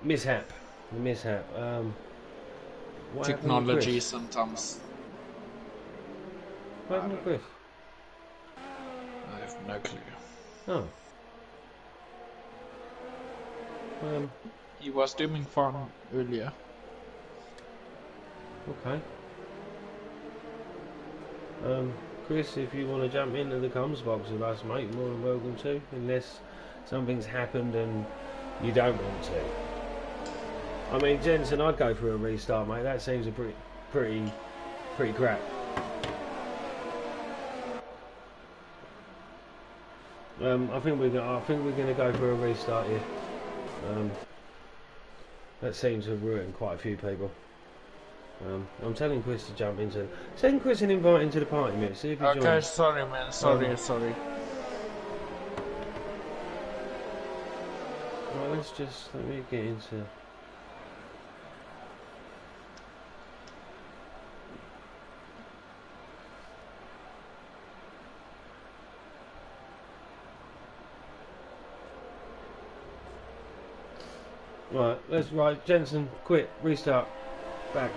Mishap. Mishap. What happened with Technology Chris? sometimes. What I happened with don't Chris? know. I have no clue. Oh. He was doing fun earlier. Okay. Chris, if you want to jump into the comms box with us, mate, you're more than welcome to, unless something's happened and you don't want to. I mean, Jensen, I'd go for a restart, mate. That seems a pretty crap. I think we're gonna go for a restart here. That seems to have ruined quite a few people. I'm telling Chris to jump into. Send Chris an invite into the party, mate. See if he Okay, joins. sorry man, sorry. Right, let me get into. Right, Jensen, quit, restart, back.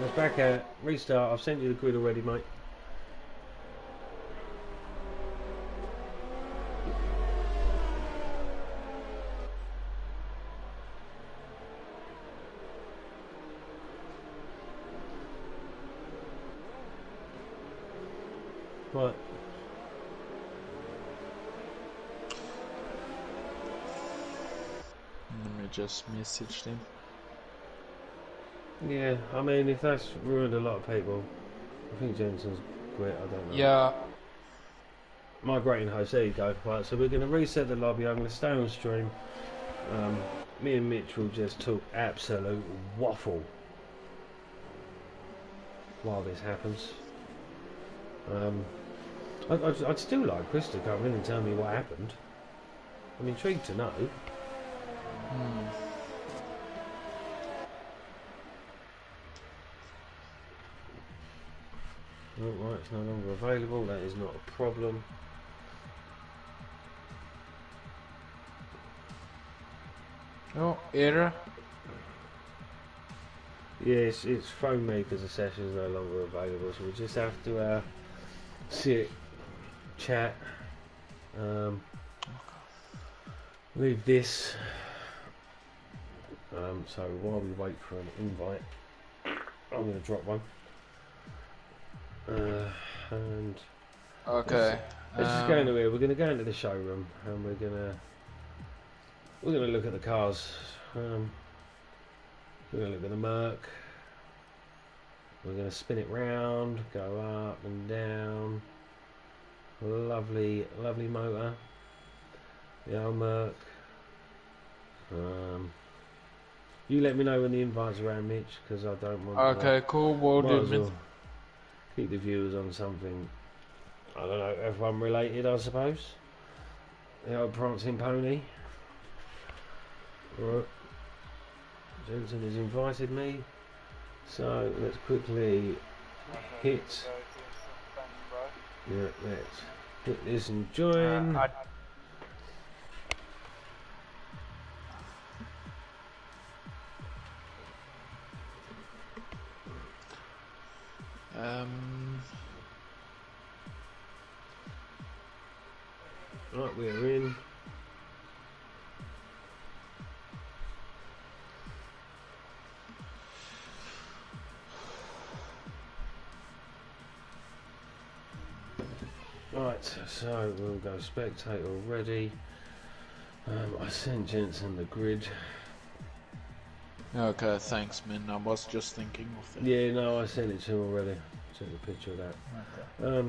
Let's back out, restart. I've sent you the grid already, mate. Right. Let me just message them. Yeah, I mean, if that's ruined a lot of people, I think Jensen's quit. I don't know. Yeah. Migrating host. There you go. Right, so we're going to reset the lobby. I'm going to stay on stream. Me and Mitch will just talk absolute waffle while this happens. I'd still like Chris to come in and tell me what happened. I'm intrigued to know. Oh, right, it's no longer available. That is not a problem. Oh, error. Yes, it's phoned me because the session is no longer available, so we just have to sit, chat, leave this. So while we wait for an invite, I'm going to drop one. And Okay. let's just go into here. We're going to go into the showroom, and we're going to look at the cars. We're going to look at the Merc. We're going to spin it round, go up and down. Lovely, lovely motor. The old Merc. You let me know when the invite's around, Mitch, because I don't want. Okay, cool. Will do, man. Well keep the viewers on something. I don't know, F1 related, I suppose. The old prancing pony. Right. Jensen has invited me, so let's quickly hit. Yeah, let's hit this and join. Right, we're in. Right, so we'll go spectate already. I sent Jensen the grid. Okay, thanks, man. I was just thinking of it. Yeah, no, I sent it to him already. Took a picture of that. Okay.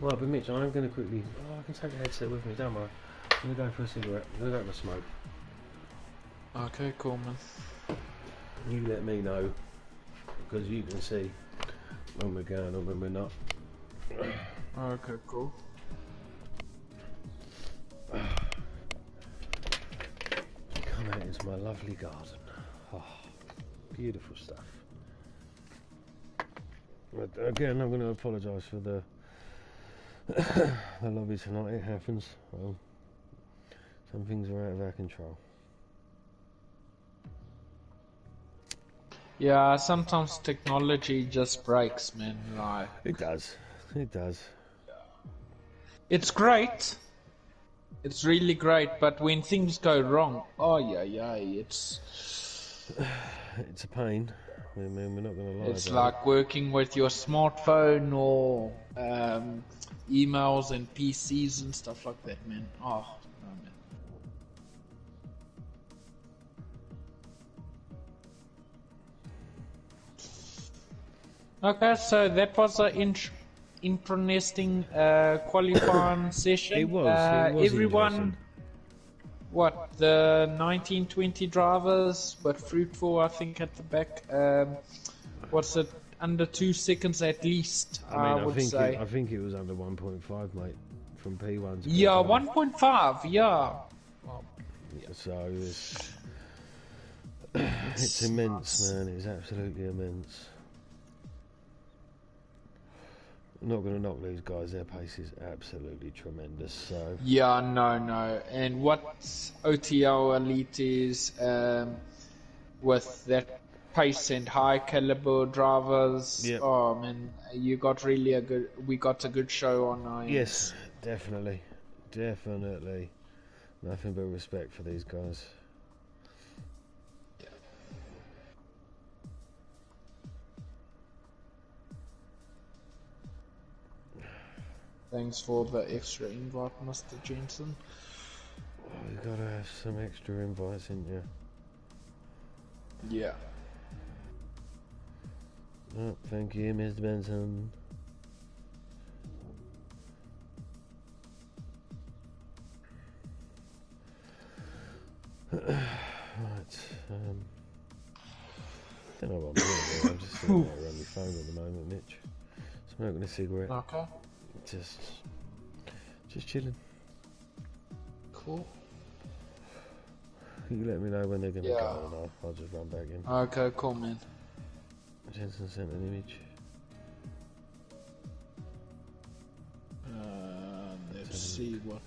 Well, but Mitch, I'm going to quickly. Oh, I can take the headset with me, don't worry. I'm going to go for a cigarette. I'm going to go for a smoke. Okay, cool, man. You let me know, because you can see when we're going or when we're not. Okay, cool. Come out into my lovely garden. Oh, beautiful stuff. But again, I'm going to apologise for the lobby tonight. It happens. Well, some things are out of our control. Yeah, sometimes technology just breaks, man. Like, It does. It does. it's great. It's really great, but when things go wrong, oh yeah, it's It's a pain. I mean, we're not going to lie it's about it. like working with your smartphone or emails and PCs and stuff like that, man. Oh no, man. Okay, so that was an interesting qualifying session. It was Everyone, interesting. what, the 1920 drivers, but fruitful, I think, at the back. What's it? Under 2 seconds at least, I would say. I think it was under 1.5, mate, from P1 to Yeah, P5. 1.5, yeah. Well, So it's immense, nice. man. It's absolutely immense. I'm not going to knock these guys. Their pace is absolutely tremendous. So Yeah, no. And what OTL Elite is, with that pace and high caliber drivers, yep. oh man, we got a good show on our Yes, ends. definitely. Nothing but respect for these guys. Thanks for the extra invite, Mr. Jensen. Oh, you got to have some extra invites, ain't you? Yeah. Oh, thank you, Mr. Benson. Right. Don't know what I'm doing here. I'm just sitting there on my phone at the moment, Mitch. Smoking a cigarette. Okay. Just chilling. Cool. You let me know when they're gonna Yeah. go, and I'll just run back in. Okay, cool, man. Jensen sent an image. Let's see what.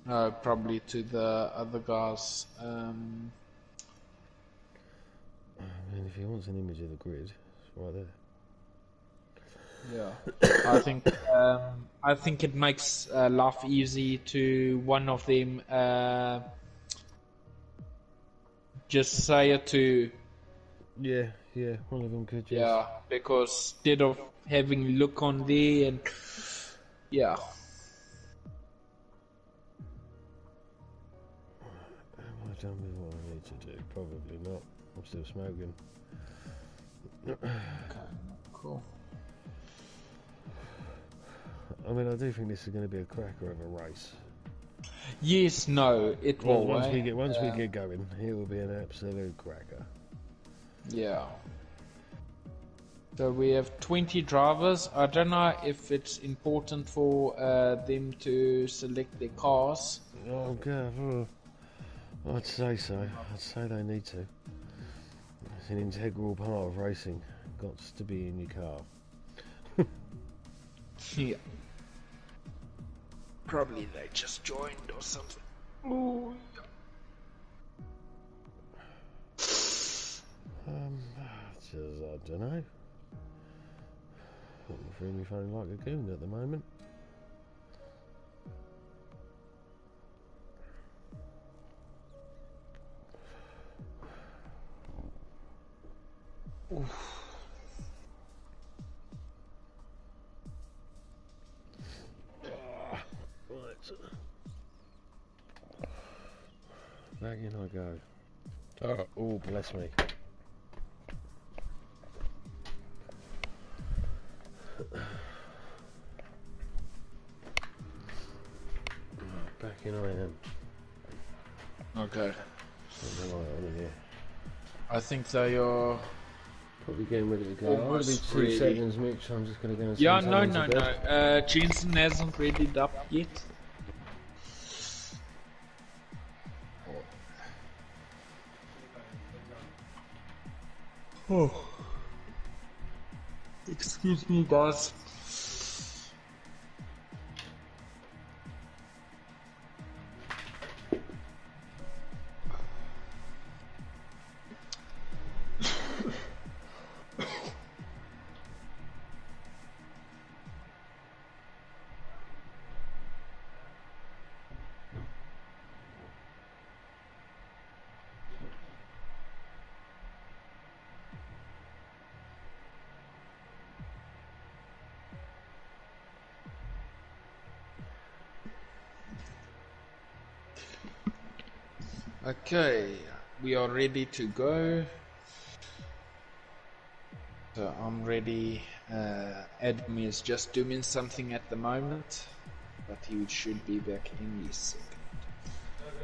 No, probably to the other guys. I mean, if he wants an image of the grid, it's right there. Yeah, I think it makes life easy to one of them just say it to. Yeah, one of them could just. Yeah, because instead of having look on there and yeah. Am I done with what I need to do? Probably not. I'm still smoking. Okay, cool. I mean, I do think this is going to be a cracker of a race. Yes, no, it will. Once we get going, it will be an absolute cracker. Yeah. So we have 20 drivers. I don't know if it's important for them to select their cars. Oh God, I'd say so. I'd say they need to. It's an integral part of racing. Got to be in your car. Yeah. Probably they just joined or something. Oh, I don't know. I'm feeling like a goon at the moment. Oof. Right. Back in I go. Oh, bless me. Back in I am. okay. Something like that in here. I think they are. Probably getting ready to go. I'm going to be Almost 2 ready. seconds, Mitch. I'm just going to go and Yeah, send no. someone to bed. Jensen hasn't readied up yet. Oh. Excuse me, guys. Okay, we are ready to go. So I'm ready. Adam is just doing something at the moment, but he should be back any second.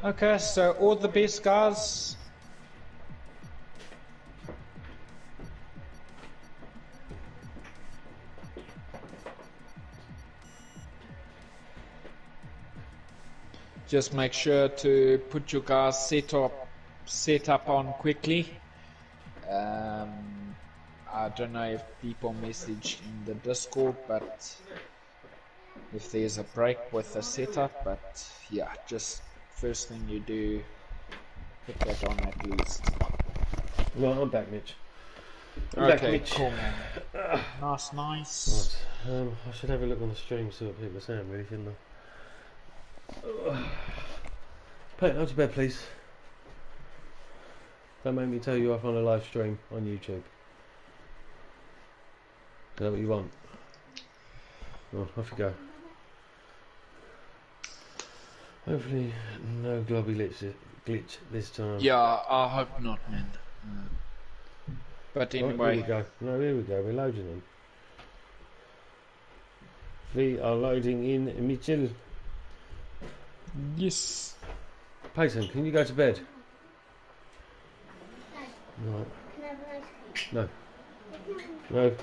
Okay, so all the best, guys. Just make sure to put your guys set up on quickly. I don't know if people message in the Discord, but if there's a break with the setup, but yeah, just first thing you do, put that on at least. Well, I'm back, Mitch. Okay, cool, man. Nice. Right. I should have a look on the stream, see what people are saying, really, shouldn't I? Put out to bed, please. Don't make me tell you off on a live stream on YouTube. Is that what you want? Oh, off you go. Hopefully, no globby glitch this time. Yeah, I hope not, man. But anyway. Right, here we go. No, here we go. We're loading them. We are loading in Mitchell. Yes. Peyton, can you go to bed? No. No. No.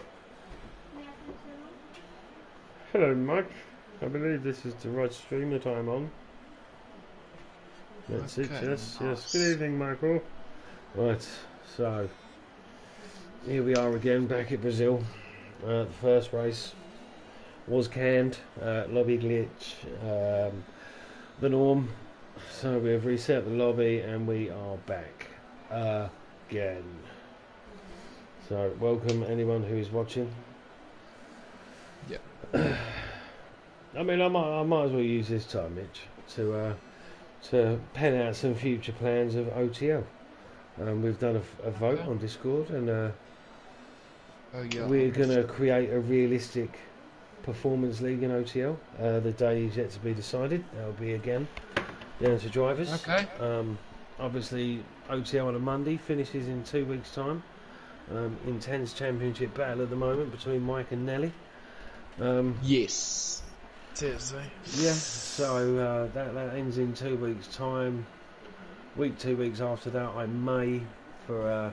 Hello, Mike. I believe this is the right stream that I'm on. That's it, yes. Good evening, Michael. Right, so here we are again, back at Brazil. The first race was canned, lobby glitch, the norm. So we've reset the lobby and we are back again. So welcome anyone who is watching. Yeah. I mean, I might as well use this time, Mitch, to pen out some future plans of OTL. We've done a vote on Discord, and we're going to create a realistic performance league in OTL. The day is yet to be decided. That'll be again down to drivers. Okay. Obviously, OTL on a Monday finishes in 2 weeks' time. Intense championship battle at the moment between Mike and Nelly. Yes. It is, eh? Yeah, so that ends in 2 weeks' time. 2 weeks after that, I may, for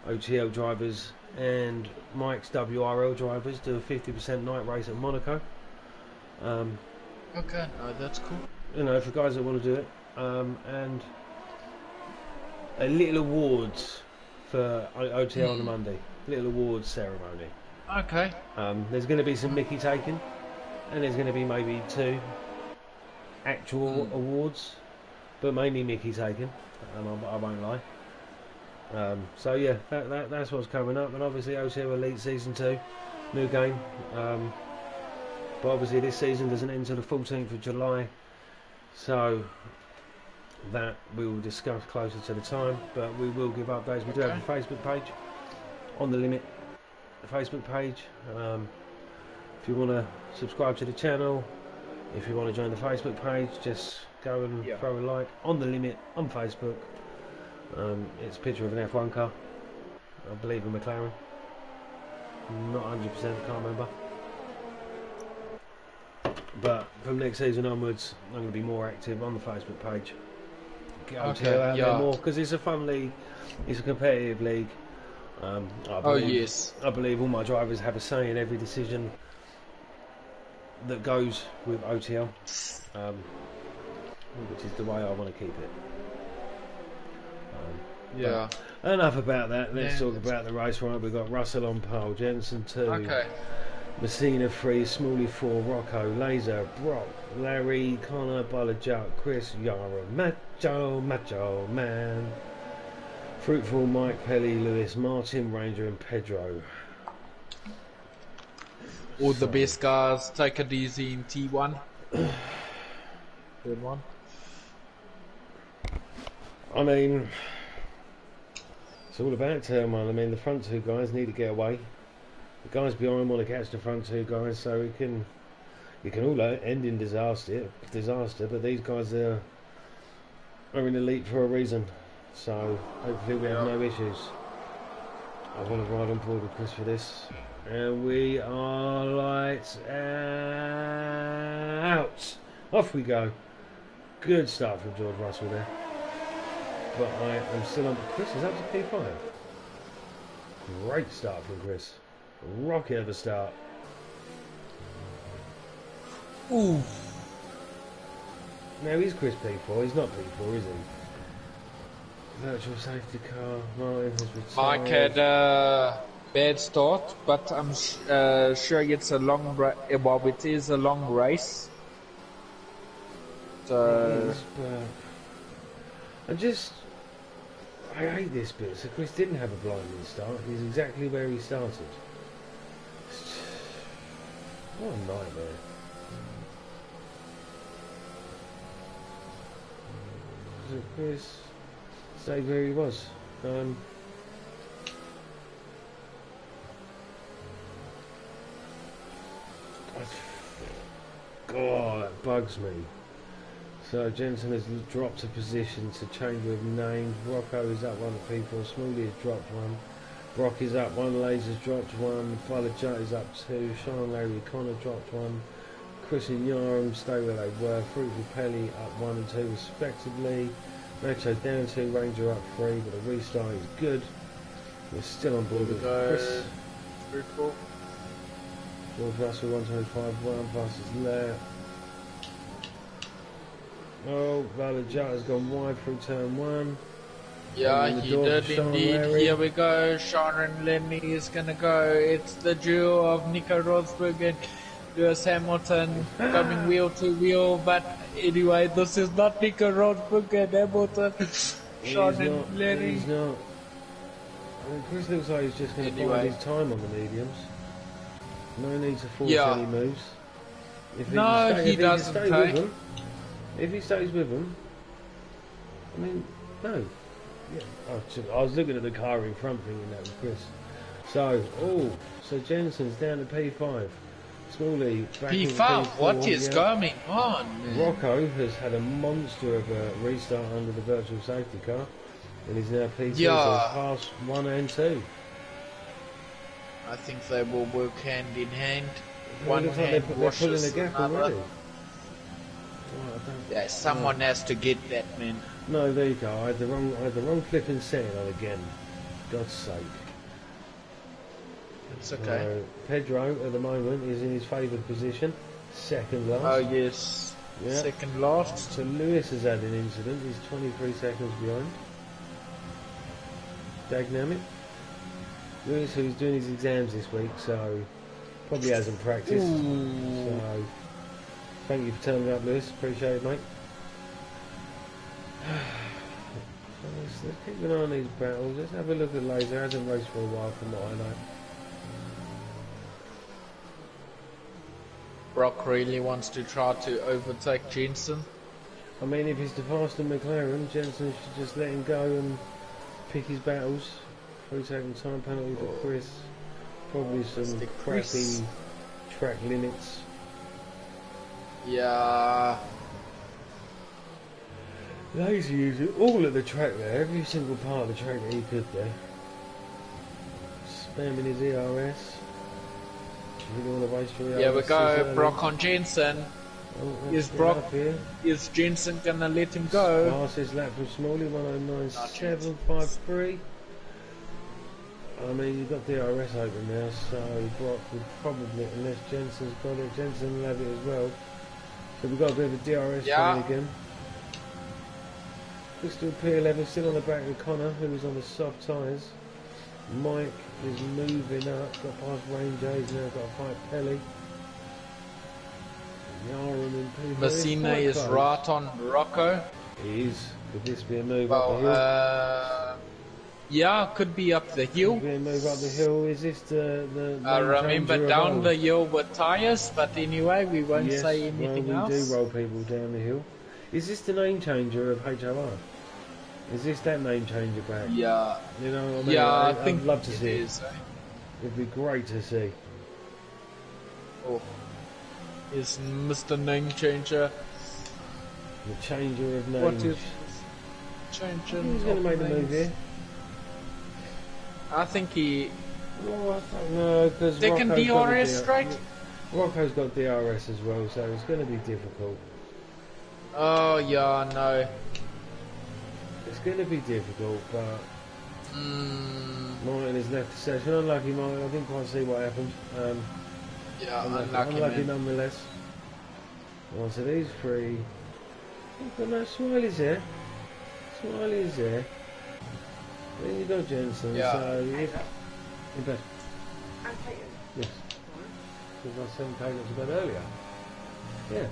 OTL drivers and Mike's WRL drivers, do a 50% night race at Monaco. Okay, that's cool. You know, for guys that want to do it. And a little awards for OTL on a Monday. Little awards ceremony. Okay. There's going to be some Mickey taken, and there's going to be maybe 2 actual awards, but mainly Mickey taken, and I won't lie. So yeah, that's what's coming up, and obviously OTL Elite Season 2, new game. But obviously this season doesn't end until the 14th of July, so that we will discuss closer to the time, but we will give updates. We do have a Facebook page, On The Limit Facebook page. If you want to subscribe to the channel, if you want to join the Facebook page, just go and throw a like. On The Limit on Facebook. It's a picture of an F1 car, I believe a McLaren, not 100%, can't remember, but from next season onwards I'm going to be more active on the Facebook page, get out there more, because it's a fun league, it's a competitive league. I believe all my drivers have a say in every decision that goes with OTL, which is the way I want to keep it. Enough about that. Let's talk about the race. Right, we've got Russell on pole, Jensen 2, Messina 3, Smalley 4, Rocco, Laser, Brock, Larry, Connor, Balajuk, Chris, Yara, Macho Man, Fruitful, Mike, Pelly, Lewis, Martin, Ranger, and Pedro. All the best, guys. Take it easy in T1. Good one. I mean, it's all about turmoil. I mean, the front 2 guys need to get away. The guys behind want to catch the front 2 guys, so it can all end in disaster. But these guys are are in elite for a reason, so hopefully we have Yeah. no issues. I want to ride on board with Chris for this, and we are lights out. Off we go. Good start from George Russell there, but I am still on. Chris is up to P5. Great start from Chris. Rocket of a start. Ooh. Now he's Chris P4. He's not P4, is he? Virtual safety car. Martin has retired. Mike had a bad start, but I'm sure it's a long well, it is a long race. So It is, but I hate this bit. So Chris didn't have a blinding start. He's exactly where he started. What a nightmare. So Chris stayed where he was. God, that bugs me. So Jensen has dropped a position to change of names. Rocco is up one at P4. Smalley has dropped one. Brock is up one. Laser's dropped one. Falajut is up two. Sean, Larry, Connor dropped one. Chris and Yarm stay where they were. Fruitful Pelly up 1 and 2 respectively. Nacho down 2. Ranger up 3. But the restart is good. We're still on board with Chris. Fruitful. George Russell 125. 1 passes left. Oh, Valajut has gone wide through turn 1. Yeah, Opening the he door did for Sean indeed. Larry. Here we go. Sean and Lenny is gonna go. It's the duo of Nico Rosberg and Lewis Hamilton coming wheel to wheel. But anyway, this is not Nico Rosberg and Hamilton. Sean and Lenny. He's not. I mean, Chris looks like he's just going to Anyway. bide his time on the mediums. No need to force Yeah. any moves. If No, can stay, he if can doesn't, stay eh? with them, if he stays with them, I mean, no. Yeah. I was looking at the car in front thinking that was Chris. So Jensen's down to P5. Smalley back in P5, P4, what is yeah. going on, man? Rocco has had a monster of a restart under the virtual safety car, and he's now P2, Yeah. so he's past 1 and 2. I think they will work hand in hand. It One looks like hand they're pulling washes the gap another. already. Oh, I don't- Yeah, someone has to get that, man. No, there you go. I had the wrong flipping setting on again. God's sake. It's okay. Pedro at the moment is in his favoured position, second last. Oh yes, Yeah. second last. So Lewis has had an incident. He's 23 seconds behind. Dynamic. Lewis, who's doing his exams this week, so probably hasn't practiced. Ooh. So thank you for turning up, Lewis. Appreciate it, mate. Let's keep an eye on these battles. Let's have a look at Laser. Hasn't raced for a while, from what I know. Brock really wants to try to overtake Jensen. I mean, if he's the faster McLaren, Jensen should just let him go and pick his battles. 3-second time penalty for Chris. Probably some Mr. crappy Chris. track limits. Yeah. Lazy used all of the track there, every single part of the track that he could there. Spamming his ERS. Really want to race for ERS. Yeah, we this go early. Brock on Jensen. Oh, let's Is get Brock- up here. Is Jensen gonna let him go? Passes lap from Smalley, Not 109.753. I mean, you've got DRS open now, so Brock would probably, unless Jensen's got it, Jensen will have it as well. So we've got a bit of a DRS Yeah. going again. Still P11, still on the back of Connor, who was on the soft tyres. Mike is moving up, got past Ranger, he's now got to fight Pelly. Yaram in P4. Messina is right on Rocco. He is. Could this be a move up the hill? Well, yeah, could be up the hill. Could be a move up the hill. Is this the I name remember changer of down old? the hill with tyres, but anyway, we won't Yes, say anything well, we else. do roll people down the hill. Is this the name changer of HOR? Is this that name changer back? Yeah, You know, I mean, yeah, I I'd think love to it see it. is. Eh? It'd be great to see. Oh, is Mr. Name Changer? The changer of names. What is changing. He's going to make the move here. I think he Oh, I don't know, because taking DRS straight. Rocco's got DRS as well, so it's going to be difficult. Oh yeah, no. It's going to be difficult, but Martin has left the session. Unlucky, Martin. I didn't quite see what happened. Yeah, unlucky man. nonetheless. Well, so these three. But no, Smiley's there. Smiley is there. Then you got Jensen. Yeah. So in bed. Yes. Because I sent payments a bit earlier. Yes.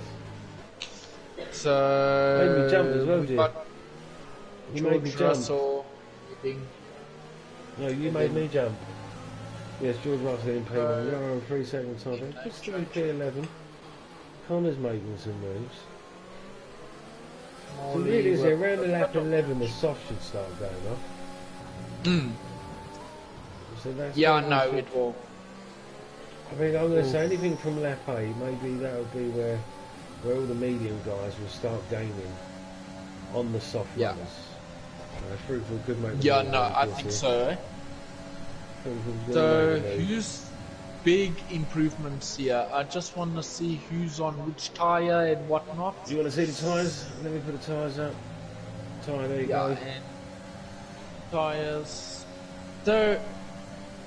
So Made me jump as well, dear. You made me jump. Russell, No, you made me jump. Yes, George Russell in P1. You're on 3 seconds, I think. Just 3 P11. Connor's making some moves. So really, is it around the lap 11 the soft should start going off? So that's no, it will. I think I'm going to say anything from lap 8, maybe that'll be where all the medium guys will start gaining on the soft runners. Fruitful could make the move, I think so. So who's big improvements here? I just want to see who's on which tyre and whatnot. Do you want to see the tyres? Let me put the tyres up. Tyre, there you go. And tyres. So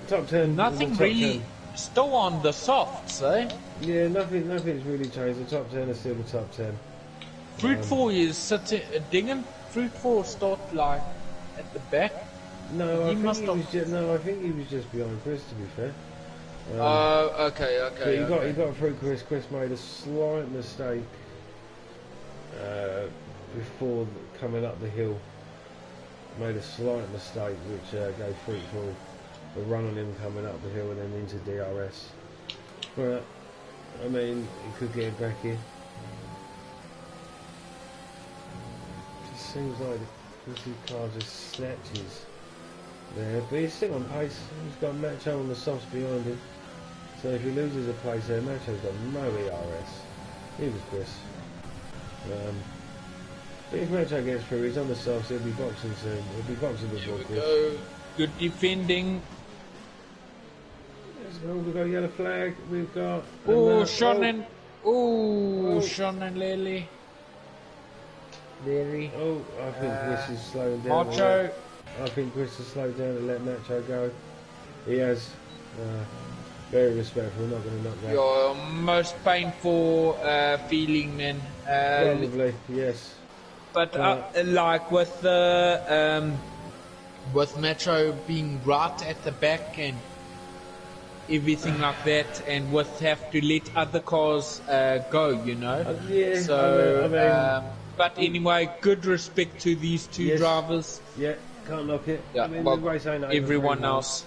top 10. nothing top really. 10. Still on the softs, eh? Yeah, nothing's really changed. The top 10 is still the top 10. Fruitful is sitting. Didn't Fruitful start like at the back? No, I think he was just behind Chris. To be fair. Okay. But he got through Chris. Chris made a slight mistake before coming up the hill. Made a slight mistake which gave Fruitful the run on him coming up the hill and then into DRS. But I mean, he could get back in. It just seems like the car just snatches there, but he's still on pace. He's got Macho on the softs behind him. So if he loses a place there, Macho's got no ERS. He was Chris. But if Macho gets through, he's on the softs, he'll be boxing soon. He'll be boxing before Chris. Go. Good defending. We've got a yellow flag. We've got. Sean and Lily. Very. Oh, I think Chris is slowing down. Macho. I think Chris has slowed down and let Macho go. He has. Very respectful. Not going to knock that. Your most painful feeling, then. Probably, yes. But like with Metro being right at the back and everything like that, and with have to let other cars go, you know. Yeah. So, I mean, but anyway, good respect to these two drivers. Yeah, can't knock it. Yeah, I mean, well, the race ain't over everyone very long. else.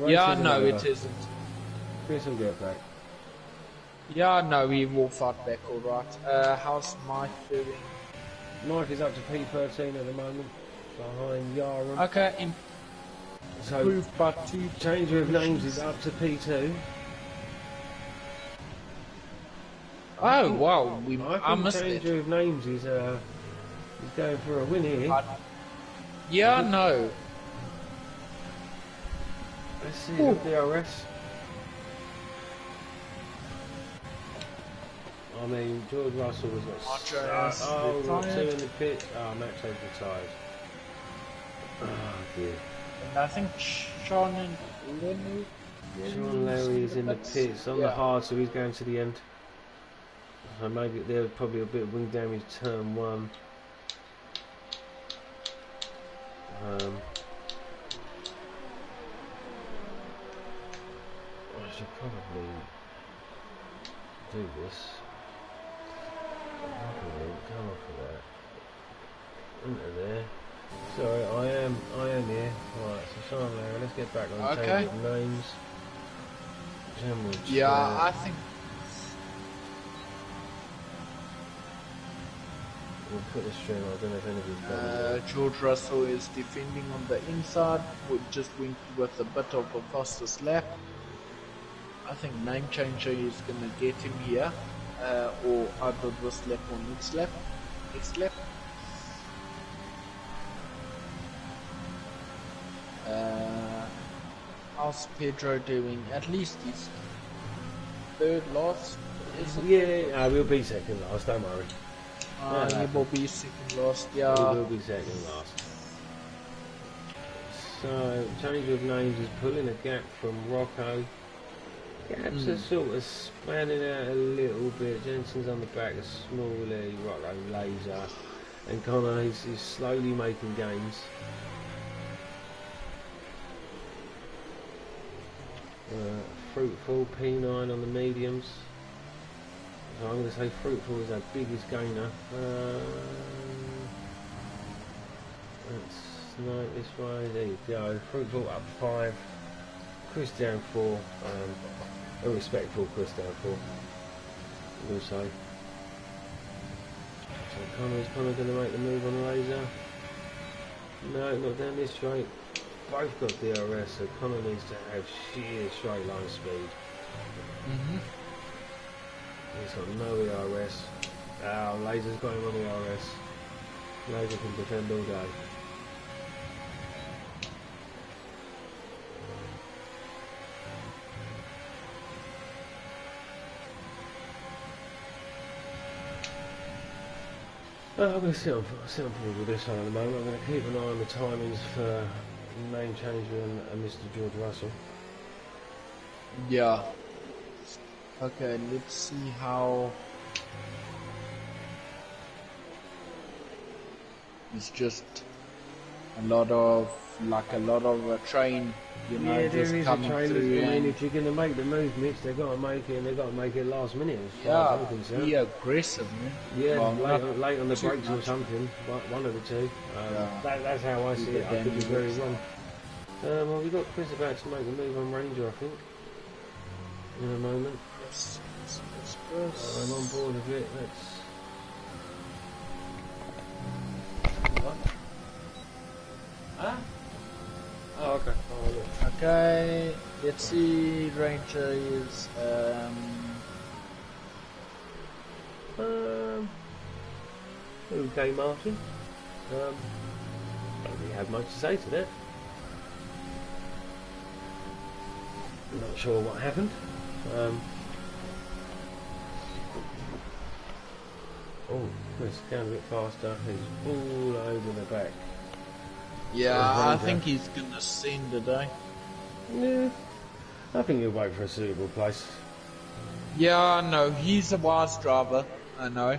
Yeah, no, it isn't. Chris will get back. Yeah, no, we will fight back, alright. How's Mike doing? Mike is up to P13 at the moment, behind Yara. Okay, So, improved by 2 changer of names is up to P2. Oh, wow, I missed think it. changer of names is he's going for a win here. Yeah, no. Let's see the DRS. I mean, George Russell was got 2 in the pit. Oh, Max has retired. Oh dear. And I think Sean and Lenny. Sean Larry is in the pits on the hard, so he's going to the end. So maybe there's probably a bit of wing damage turn 1. I should probably do this. Come off of that. Into there. Sorry, I am here. Right, so Sean Larry, let's get back on change of names. I think we'll put the string. I don't know if anybody's got George Russell is defending on the inside. We just went with a bit of a fastest lap. I think name changer is gonna get him here, or either this lap or next lap. How's Pedro doing? At least he's third last, is it? Yeah, we'll be second last, don't worry. He will be second last, He yeah. will be second last. So, change of names is pulling a gap from Rocco. Gaps are sort of spanning out a little bit. Jensen's on the back of Smalley, Rocco Laser, and Connor is slowly making gains. Fruitful P9 on the mediums. So I'm going to say Fruitful is our biggest gainer. Let's snipe this way. There you go. Fruitful up 5. Chris down 4. A respectful Chris down 4. We'll say. So Connor's going to make the move on the laser. No, not down this straight. Both got DRS, so Connor needs to have sheer straight line speed. He's got no ERS. Oh, Laser's got him on ERS. Laser can defend all day. I'm going to sit on forward with this one at the moment. I'm going to keep an eye on the timings for name changer and Mr. George Russell. Yeah. Okay, let's see how. It's just a lot of train, you know, yeah, just there is coming a train. through. I mean, if you're going to make the move, Mitch, they've got to make it, and they've got to make it last minute. As far as I'm concerned. Be aggressive, man. Yeah, well, late on the too brakes or much. something. One of the two. Yeah. That's how I see it. I could be very wrong. dangerous. Well, we've got Chris about to make the move on Ranger, I think. In a moment. Yes. I'm on board with it. Let's. What? Huh? Oh, okay. Oh, look. Okay, let's see. Ranger is Okay, Martin. Don't really have much to say to that. I'm not sure what happened. Oh, Chris, going a bit faster. He's all over the back. Yeah, I think he's gonna send today. Yeah, I think he'll wait for a suitable place. Yeah, I know. He's a wise driver. I know.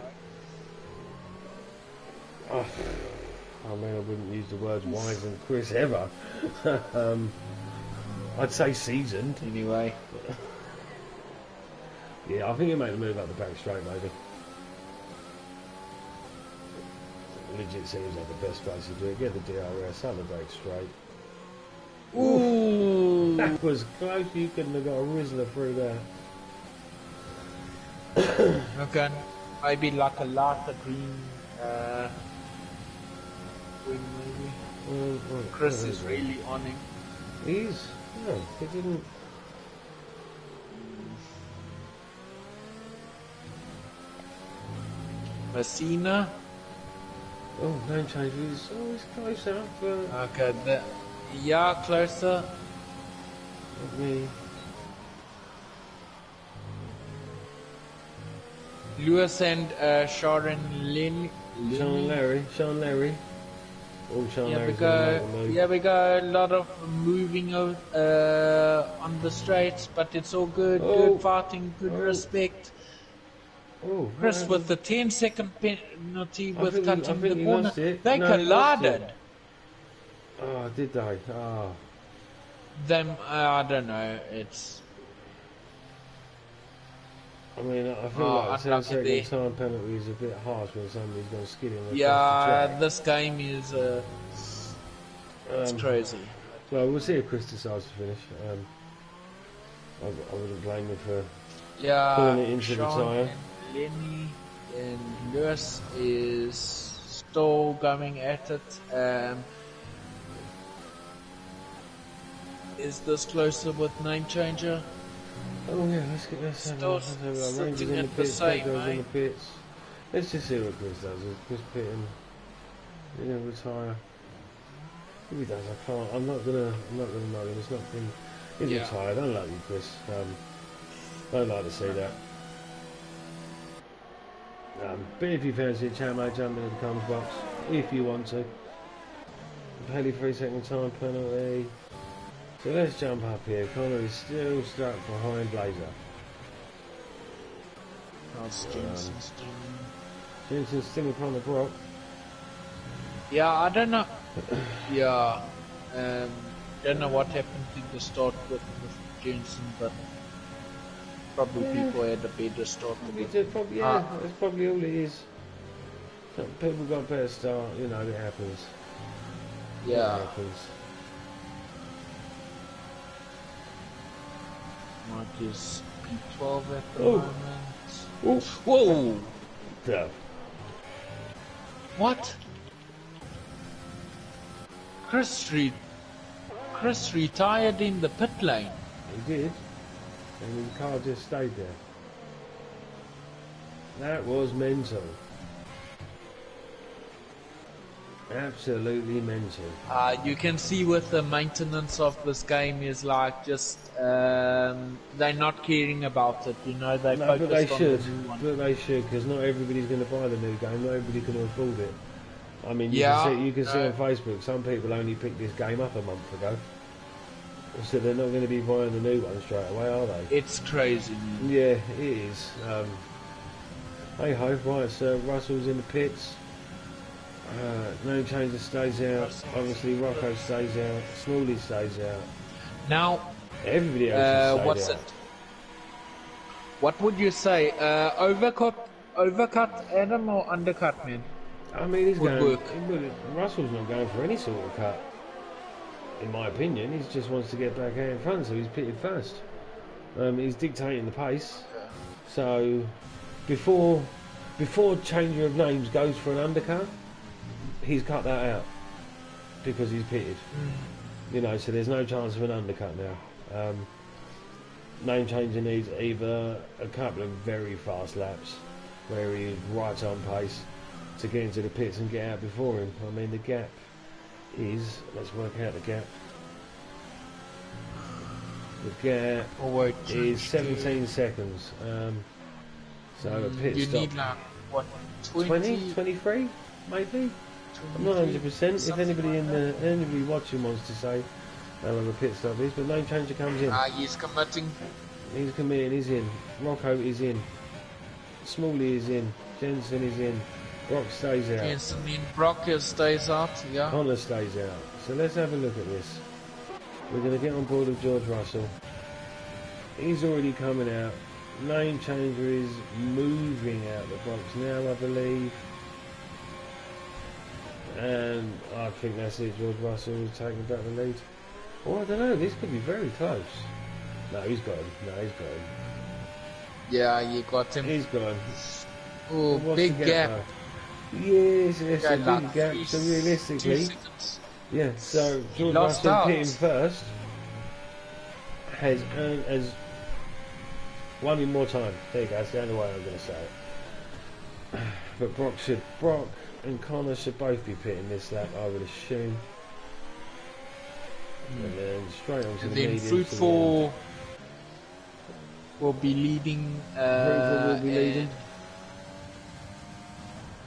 Oh, I mean, I wouldn't use the words wise and Chris ever. I'd say seasoned. Anyway. Yeah, I think he'll make the move up the back straight, maybe. Legit seems like the best place to do it. Get the DRS, up the back straight. Ooh. That was close. You couldn't have got a Rizzler through there. Okay. Maybe like a lighter green. Green maybe. Chris is really on him. He is. No, he didn't. Messina. Oh, name change is always close enough for Okay, yeah, closer. me. Lewis and Sharon Lynn. Sean Larry. Oh, Sean Here we Larry's gonna make the go. move. Here we go. A lot of moving on the straights, but it's all good. Oh. Good fighting, good respect. Oh, Chris with the 10-second penalty with cutting the he corner. lost it. They No, he lost collided. it. Oh, did they? Oh. Them, I don't know. It's. I mean, I feel like the 10-second time penalty is a bit harsh when somebody's going to skid him across the track. This game is it's crazy. Well, we'll see if Chris decides to finish. I wouldn't blame him for pulling it into the tyre. Lenny and Lewis is still going at it. Is this closer with name changer? Oh yeah, let's have a Rangers in the pits, Pedro's in the pits. Let's just see what Chris does. Is Chris pitting? He's going to retire. If he does, I can't. I'm not gonna know him. It's not been. He's Yeah. retired. I don't like you, Chris. Don't like to see that. But if you fancy it, chat, mate, jump into the comments box if you want to. Haley 3-second time penalty. So let's jump up here. Connor is still stuck behind Blazer. How's Jensen's doing? Jensen's still in front of Brock. Yeah, I don't know. Yeah, don't know what happened in the start with Jensen, but probably people had a better start than it. Probably, yeah, that's probably all it is. Some people got a better start, you know, it happens. Yeah. It happens. Mike is P12 at the Oh. moment. Oh. Whoa! Yeah. What? Chris retired in the pit lane. He did. And the car just stayed there. That was mental. Absolutely mental. You can see with the maintenance of this game is like just they're not caring about it. You know, they No, but they focused on should. the new one. But they should, because not everybody's going to buy the new game. Not everybody can afford it. I mean, Yeah, you can see on Facebook, some people only picked this game up a month ago. So they're not going to be buying the new one straight away, are they? It's crazy. Man. Yeah, it is. Hey ho, right, so Russell's in the pits. No change stays out. Obviously, Rocco stays out. Smalley stays out. Now, Everybody else is what's stayed it? out. What would you say? Overcut Adam or undercut, man? I mean, he's Would going. work. Russell's not going for any sort of cut, in my opinion. He just wants to get back out in front, so he's pitted first. He's dictating the pace. So before changer of names goes for an undercut, he's cut that out because he's pitted. You know, so there's no chance of an undercut now. Name changer needs either a couple of very fast laps where he's right on pace to get into the pits and get out before him. I mean, the gap is, let's work out the gap. The gap is 17 seconds. So a pit You stop. need like what 20, 23 maybe? I'm not 100%. If anybody watching wants to say how long a pit stop is, but name changer comes in. He's committing. He's committing, he's in. Rocco is in. Smalley is in. Jensen is in. Brock stays out. Jensen in. Brock stays out. Yeah. Connor stays out. So let's have a look at this. We're going to get on board with George Russell. He's already coming out. Name changer is moving out the box now, I believe. And I think that's it. George Russell is taking back the lead. Oh, I don't know. This could be very close. No, he's got him. No, he's got him. Yeah, you got him. He's got him. Oh, What's big the gap. Though? Yes, it's a Like big gap. So realistically, 2 seconds. yeah. So George lost Russell out. pitting first has won him more time. There you go. That's the only way I'm going to say it. But Brock and Connor should both be pitting this lap, I would assume. And then straight on to the Then mediums. Fruitful will be leading. Fruitful will be leading.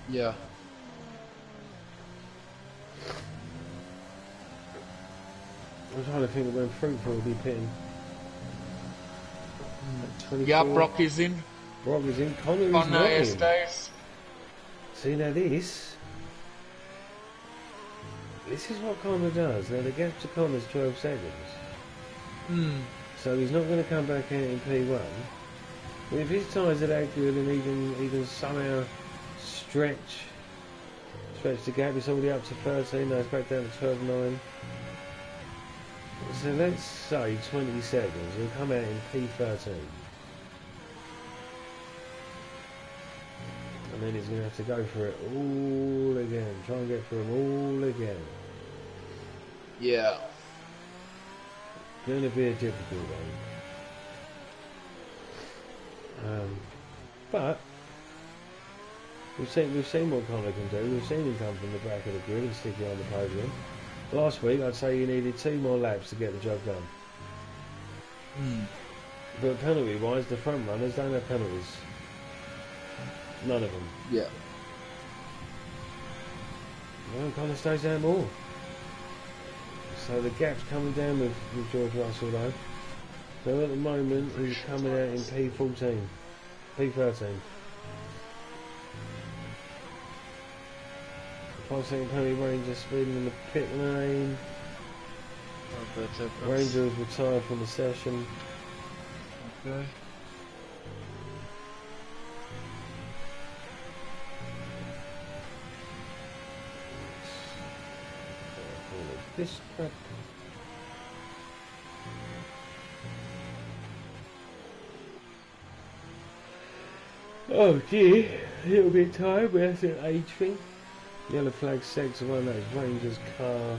Yeah. I'm trying to think of when Fruitful will be pitting. Yeah, Brock is in. Brock is in. Connor is Connor not in. stays. See, now this is what Connor does. Now the gap to Connor's 12 seconds. So he's not going to come back out in P1. But if his tyres are that good and he can somehow stretch the gap, it's already up to 13, now it's back down to 12.9. So let's say 20 seconds, he'll come out in P13. And then he's going to have to go for it all again. Try and get through them all again. Yeah. Going to be a difficult one. But we've seen what Connor can do. We've seen him come from the back of the grid and stick it on the podium. Last week, I'd say you needed 2 more laps to get the job done. But penalty-wise, the front runners don't have penalties. None of them. Yeah. Well, kind of stays down more. So the gap's coming down with George Russell though. So at the moment he's coming out in P14, P13. 5-second penalty. Ranger speeding in the pit lane. Ranger is retired from the session. Okay. This crap. Oh gee, a little bit tired, but that's an age thing. Yellow flag sector 1, that is Ranger's car.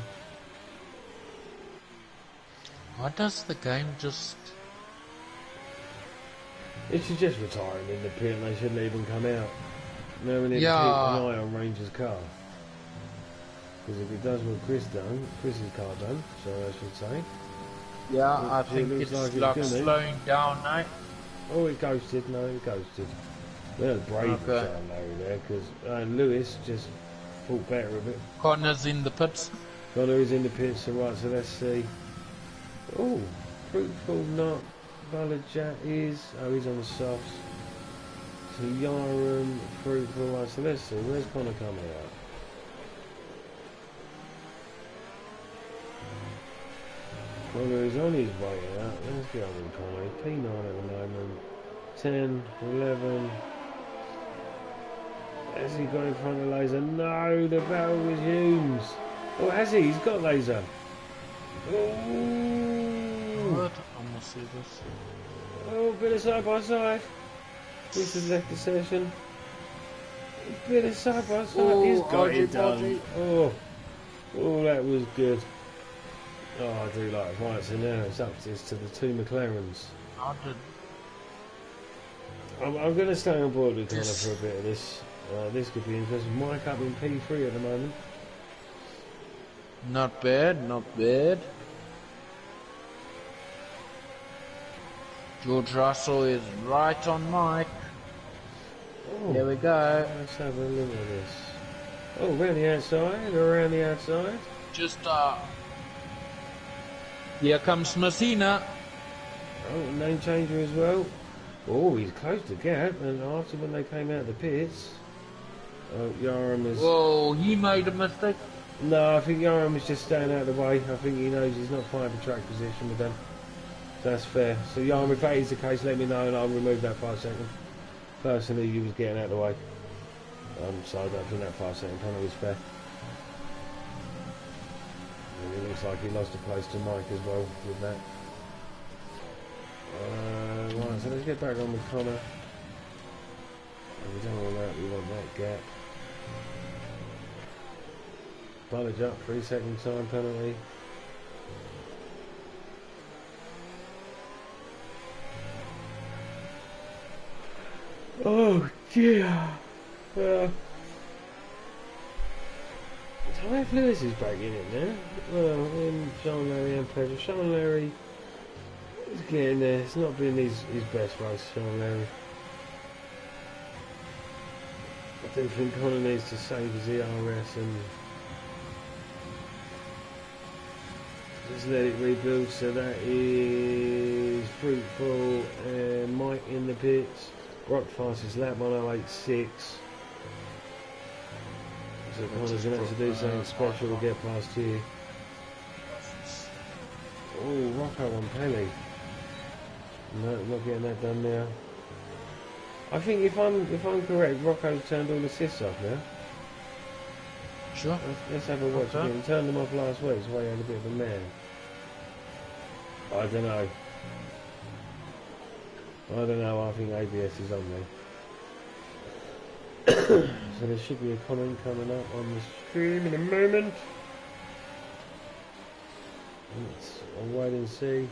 Why does the game just... It should just retire him in the pit and they shouldn't even come out. No, we need to keep Yeah. an eye on Ranger's car. Because if it does what Chris's car done, so I should say. Yeah, I think looks it's like like, it's gonna. slowing down now. Oh, it ghosted. No, it ghosted. Well, brave Okay. Sean Larry there, because Lewis just thought better of it. Connor's in the pits. Connor is in the pits, so right, so let's see. Oh, fruitful not. Balajat is. Oh, he's on the softs. So Yarum, fruitful. Right, so let's see. Where's Connor coming out? Connor is on his way out. Let's go with Connor. P9 at the moment. 10, 11. Has he got in front of laser? No, the battle resumes. Oh, has he? He's got laser. Oh, What? I must see this. oh, bit of side by side. This has left the session. Bit of side by side. Oh, He's got it RJ. done. Oh, oh, that was good. Oh, I do like it. Right, so now it's up to the 2 McLarens. How did... I'm going to stay on board with Connor for a bit of this. This could be interesting. Mike up in P3 at the moment. Not bad, not bad. George Russell is right on mic. Oh, Here we go. let's have a look at this. Oh, around the outside. Just, here comes Messina. Oh, name changer as well. Oh, he's closed the gap, and after when they came out of the pits, Yaram is... Whoa, he made a mistake. No, I think Yaram is just staying out of the way. I think he knows he's not fighting for track position with them. That's fair. So Yaram, if that is the case, let me know and I'll remove that 5 second. Personally, he was getting out of the way. So I don't think that 5 second penalty was fair. And it looks like he lost a place to Mike as well with that. Right, so let's get back on with Connor. We don't want that, we want that gap. Bullage up, 3 second time penalty. Oh dear. So if Lewis is back in it now. Well, in Sean Larry and Pedro. Sean Larry is getting there. It's not been his best race, Sean Larry. I do think Connor needs to save his ERS and just let it rebuild. So that is Fruitful and Mike in the pits. Rock fastest lap 108.6. So Connor's going to have to do something special to get past you. Oh, Rocco on Pelly. No, not getting that done now. I think if I'm correct, Rocco's turned all assists off now. Sure. Let's have a watch again. He turned them off last week, so he had a bit of a man. I don't know. I think ABS is on me. So there should be a comment coming up on the stream in a moment. I'll wait and see.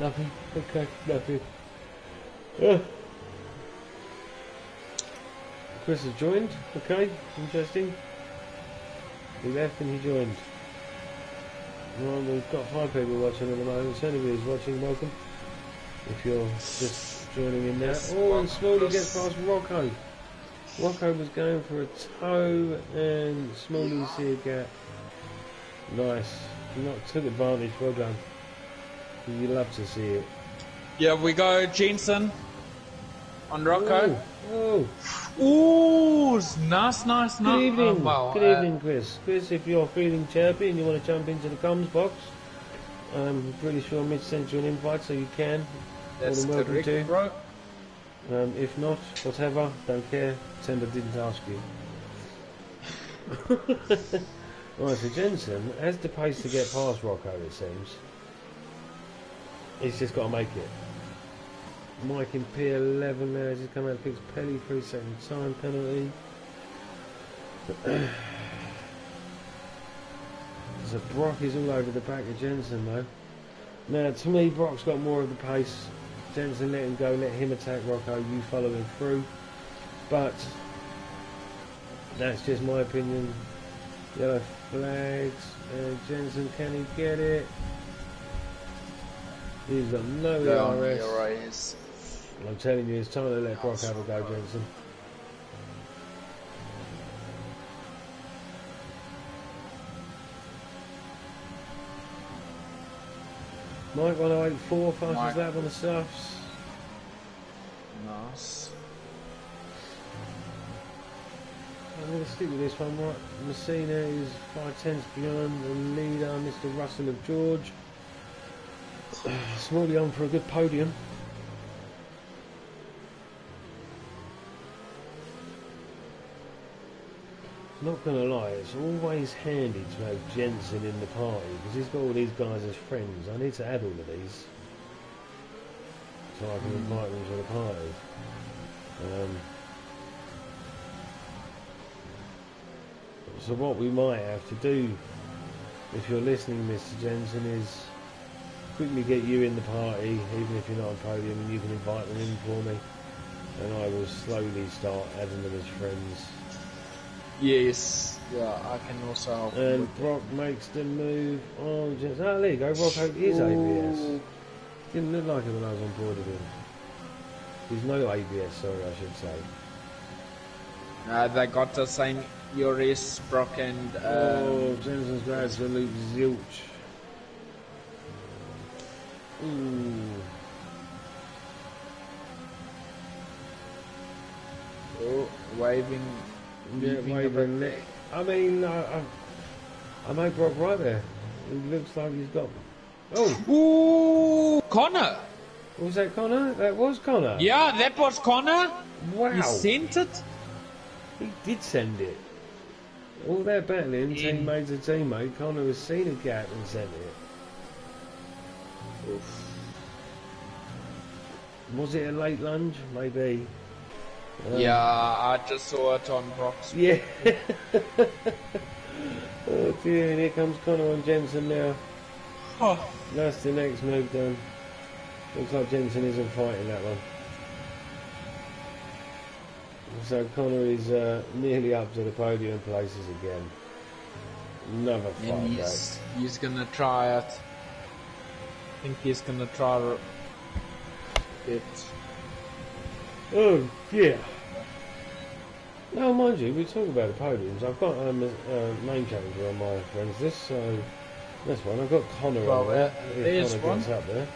Nothing. Okay, nothing. Chris has joined. Okay, interesting. He left and he joined. Well, we've got 5 people watching at the moment. So anybody who's watching, welcome. If you're just joining in now. Yes, Oh, and welcome, Smalley Chris. gets past Rocco. Rocco was going for a toe and Smalley see a gap. Nice. Took advantage. Well done. You love to see it. Yeah, we go Jensen on Rocco. Oh. Ooh, nice. Good evening. Well, Good evening, Chris. Chris, if you're feeling chirpy and you want to jump into the comms box, I'm pretty sure Mitch sent you an invite, so you can. That's More than welcome correct, to. bro. If not, whatever, don't care. Pretend I didn't ask you. Right, so Jensen has the pace to get past Rocco, it seems. He's just got to make it. Mike in P11 now, he's just come out and picks Pelly, 3-second time penalty. So Brock is all over the back of Jensen though. Now to me, Brock's got more of the pace. Jensen let him go, let him attack Rocco, you follow him through. But that's just my opinion. Yellow flags, Jensen, can he get it? He's got no ERS. I'm telling you, it's time to let Brock have a go, Jensen. Mike 1084, fastest lap on the softs. Nice. I'm going to stick with this one, right? Messina is 5/10 beyond the leader, Mr. Russell of George. Smalley on for a good podium. Not going to lie, it's always handy to have Jensen in the party because he's got all these guys as friends. I need to add all of these so I can invite them to the party. So what we might have to do, if you're listening, Mr. Jensen, is quickly get you in the party, even if you're not on podium, and you can invite them in for me, and I will slowly start adding them as friends. Yes. Yeah, I can also help. And Brock makes the move on Jensen. Oh, there you go. Rocco is ABS. Didn't look like it when I was on board with him. There's no ABS, sorry, I should say. They got the same ERS, Brock and... oh, Jensen's got absolute zilch. Ooh. Oh, waving. Yeah, waving it. I mean, I made Brock right there. It looks like he's got... Oh! Ooh, Connor! Was that Connor? That was Connor. Yeah, that was Connor. Wow. He sent it. He did send it. All that battling, teammate to teammate, Connor has seen a gap and sent it. Oof. Was it a late lunge? Maybe. Yeah, I just saw it on Brock's. Yeah. Oh dear, and here comes Connor on Jensen now. Oh. That's the next move done. Looks like Jensen isn't fighting that one. So Connor is nearly up to the podium places again. Another fight And back. he's gonna try it. I think he's gonna try it. Oh yeah. Now mind you, we talk about the podiums. I've got a name changer on my friends list, so that's one. I've got Connor Well, on there. there's If Connor gets one. up there.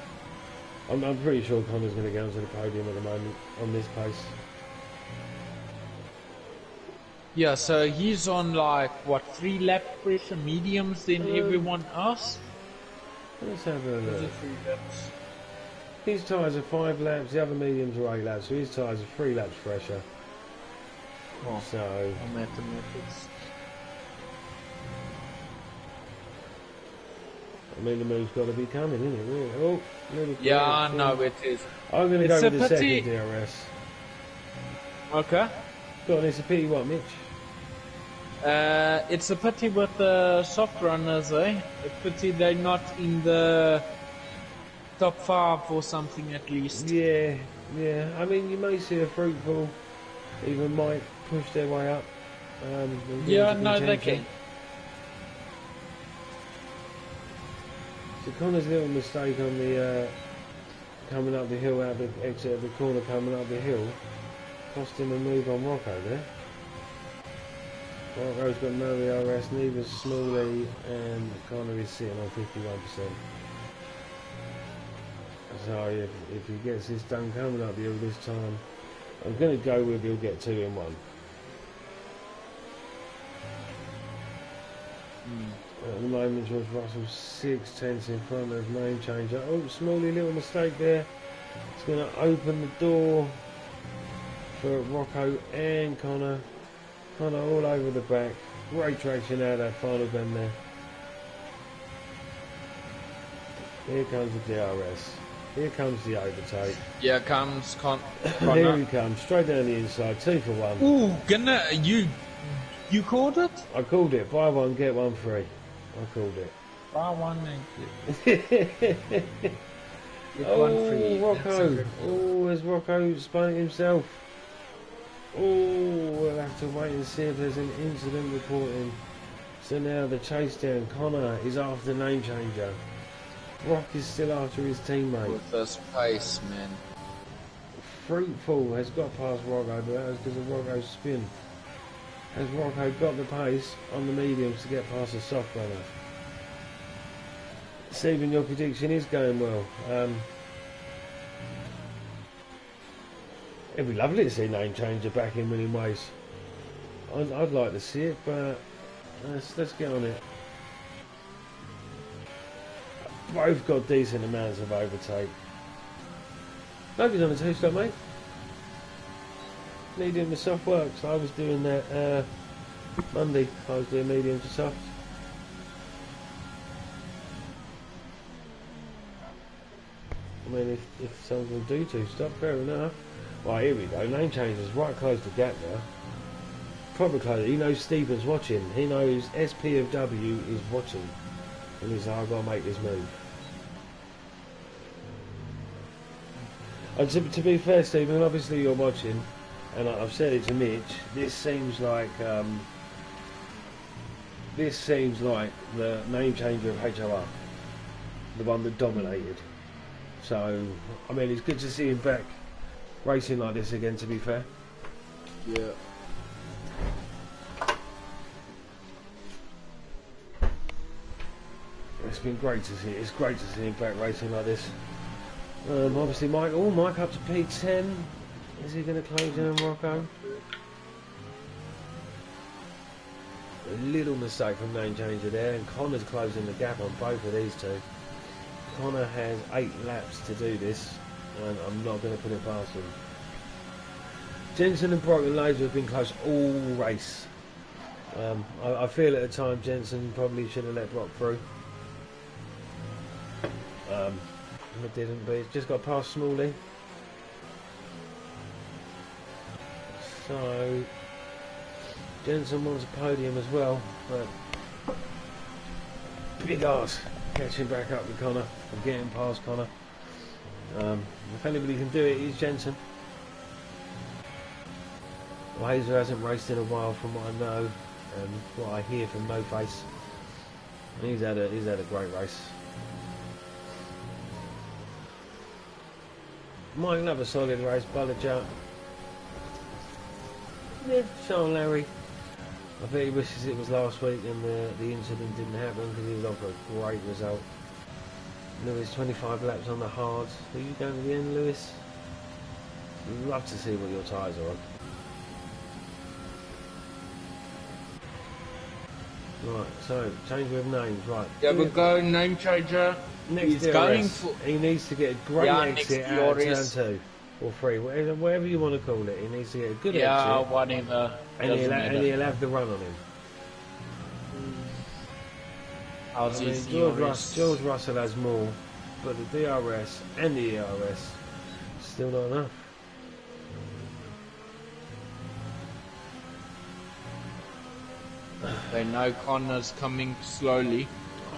I'm pretty sure Connor's going to go onto the podium at the moment on this pace. Yeah, so he's on like what 3 lap pressure mediums than everyone else. Let's have a Is look. it 3 laps? His tyres are 5 laps, the other mediums are 8 laps, so his tyres are 3 laps fresher. Oh, So, mathematics. I mean, the move's got to be coming, isn't it? Really? Oh, little Yeah, I correction. know it is. I'm going to It's go a with the pity- second DRS. Okay. Go on, it's a pity what, Mitch? It's a pity with the soft runners, eh? A pity they're not in the top 5 or something at least. Yeah, yeah. I mean, you may see a fruitful even might push their way up. Yeah, no, they can. So Connor's little mistake on the coming up the hill out the exit of the corner coming up the hill cost him a move on Rocco there. Rocco's got no ERS, neither Smalley, and Connor is sitting on 51%. So if he gets this done coming up the hill this time, I'm going to go with he'll get 2 in 1. At the moment, George Russell 6/10 in front of name changer. Oh, Smalley, little mistake there. It's going to open the door for Rocco and Connor. Connor all over the back. Great traction out of that final bend there. Here comes the DRS. Here comes the overtake. Here comes Here Connor. he comes, straight down the inside, 2 for 1. Ooh, gonna you called it? I called it. Buy one, get one free. I called it. Buy one and get one free. Rocco. Oh, has Rocco spun it himself? Oh, we'll have to wait and see if there's an incident reporting. So now the chase down. Connor is after name changer. Rock is still after his teammate. With this pace, man. Fruitful has got past Rocco, but that was because of Rocco's spin. Has Rocco got the pace on the mediums to get past the soft runner? Stephen, your prediction is going well. It'd be lovely to see name changer back in winning ways. I'd like to see it, but let's get on it. Both got decent amounts of overtake. Nobody's on a 2-stop, mate. Medium to soft works. I was doing that Monday. I was doing medium to soft. I mean, if someone will do 2-stop, fair enough. Right, here we go. Name changes right close the gap now. Proper close. He knows Stephen's watching. He knows SP of W is watching. And he's like, I've got to make this move. And to be fair, Stephen, obviously you're watching, and I've said it to Mitch. This seems like the name changer of HOR, the one that dominated. So, I mean, it's good to see him back racing like this again. To be fair, Yeah. it's been great to see. It's great to see him back racing like this. Obviously, Mike. Oh, Mike up to P10. Is he going to close in on Rocco? A little mistake from name changer there, and Connor's closing the gap on both of these two. Connor has 8 laps to do this, and I'm not going to put it past him. Jensen and Brock and Laser have been close all race. I feel at the time Jensen probably should have let Brock through. It didn't, but he's just got past Smalley. So Jensen wants a podium as well, but big arse catching back up with Connor and getting past Connor. If anybody can do it, it's Jensen. Laser hasn't raced in a while, from what I know and what I hear from No Face. He's had a great race. Mike, another solid race. Bullager. Yeah, Sean Larry. I bet he wishes it was last week and the incident didn't happen, because he was off a great result. Lewis, 25 laps on the hards. Are you going to the end, Lewis? I'd love to see what your tyres are on. Right, so change of names, right. Yeah, we go name changer. Next He's DRS, going for he needs to get a great exit next out of DRS. turn 2 or 3, whatever you want to call it. He needs to get a good yeah, exit, whatever. and he'll have the run on him. How's I mean, his George Russell has more, but the DRS and the ERS still not enough. They know Connor's coming slowly.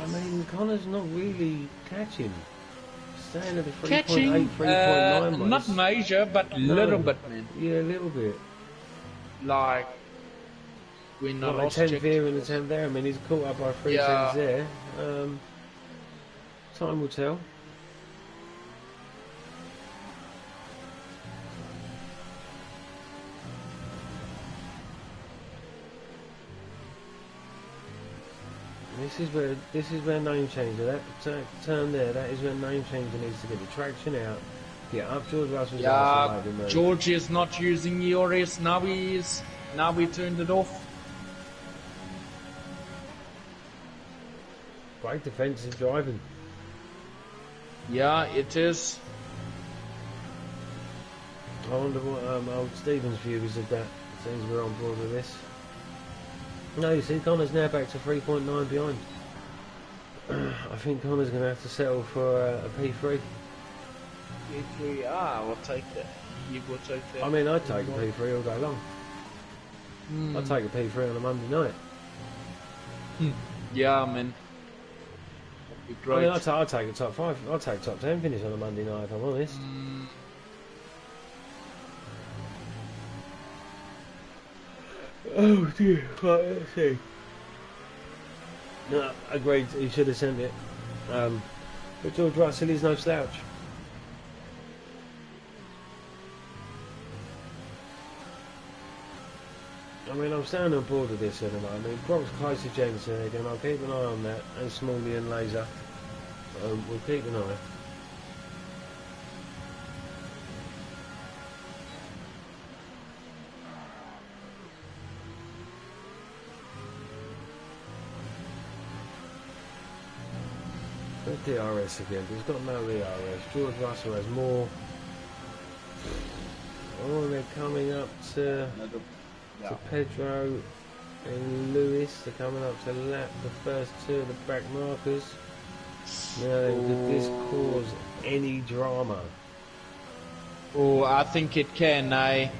I mean, Connor's not really catching. Staying at the 3.8, Catching, 3.9 not major, but No. little bit, man. Yeah, a little bit. like when I Like lost 10th check. here and the 10th there. I mean, he's caught up by 3 Yeah. seconds there. Time will tell. This is where name changer. That turn there. That is where name changer needs to get the traction out. Get up George Russell's arse and make the move. George is not using ERS now. He is. Now we turned it off. Great defensive driving. Yeah, it is. I wonder what old Stephen's view is of that, since we're on board with this. No, you see, Connor's now back to 3.9 behind. I think Connor's going to have to settle for a P3. P3, we'll take that. You will take that. I mean, I'd take a P3 all day long. I'd take a P3 on a Monday night. Yeah, man. That'd be I great. mean, I'd take a top 5. I'd take top 10 finish on a Monday night, if I'm honest. Oh dear, right, let's see. No, agreed, he should have sent it. But George Russell is no slouch. I mean, I'm staying on board with this at the moment. I mean, Brock's close to Jensen again. I'll keep an eye on that, and Smalley and Laser. We'll keep an eye. The DRS again, but he's got no ERS. George Russell has more. Oh, they're coming up to Pedro and Lewis. They're coming up to lap the first 2 of the back markers. Now, did this cause any drama? Oh, I think it can, eh?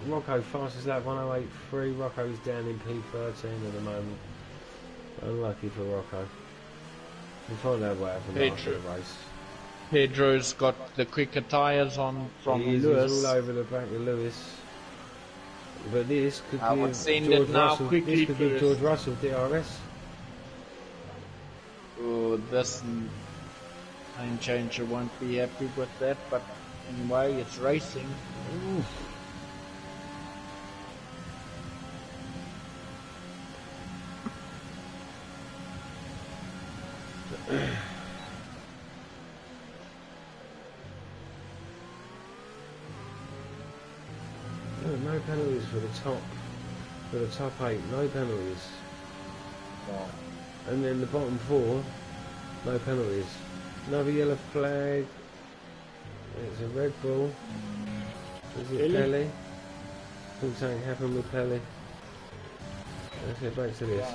Rocco fastest lap 108.3. Rocco's down in P13 at the moment. Unlucky for Rocco. We'll find out what happened after the race. Pedro's got the quicker tyres on from He's Lewis. all over the back of Lewis. But this could I would give send George it now Russell, quickly this could give first. George Russell DRS. Oh, this time changer won't be happy with that, but anyway, it's racing. Oof. No penalties for the top 8. No penalties. Wow. And then the bottom 4, no penalties. Another yellow flag. It's a Red Bull. Is it Really? Pelly? Something happened with Pelly. Let's get back to this.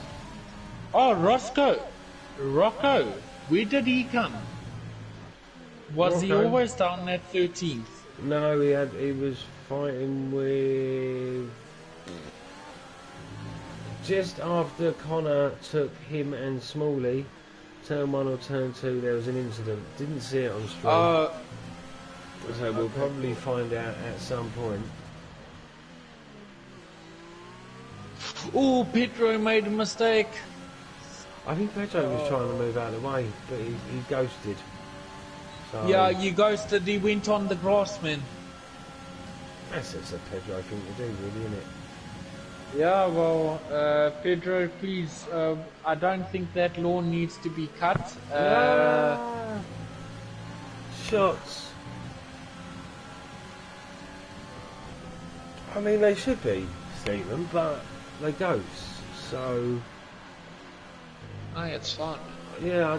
Oh, Rocco, where did he come? Was he Rocco? always down at 13th? No, he was fighting with just after Connor took him and Smalley, turn 1 or turn 2, there was an incident. Didn't see it on stream. So we'll probably find out at some point. Oh, Pedro made a mistake. I think Pedro was trying to move out of the way, but he ghosted. So Yeah, you ghosted. He went on the grass, man. that's a Pedro thing to do, really, isn't it? Yeah, well, Pedro, please, I don't think that lawn needs to be cut. Shots. I mean, they should be, Stephen, but they ghosts. So Hey, it's fun. yeah,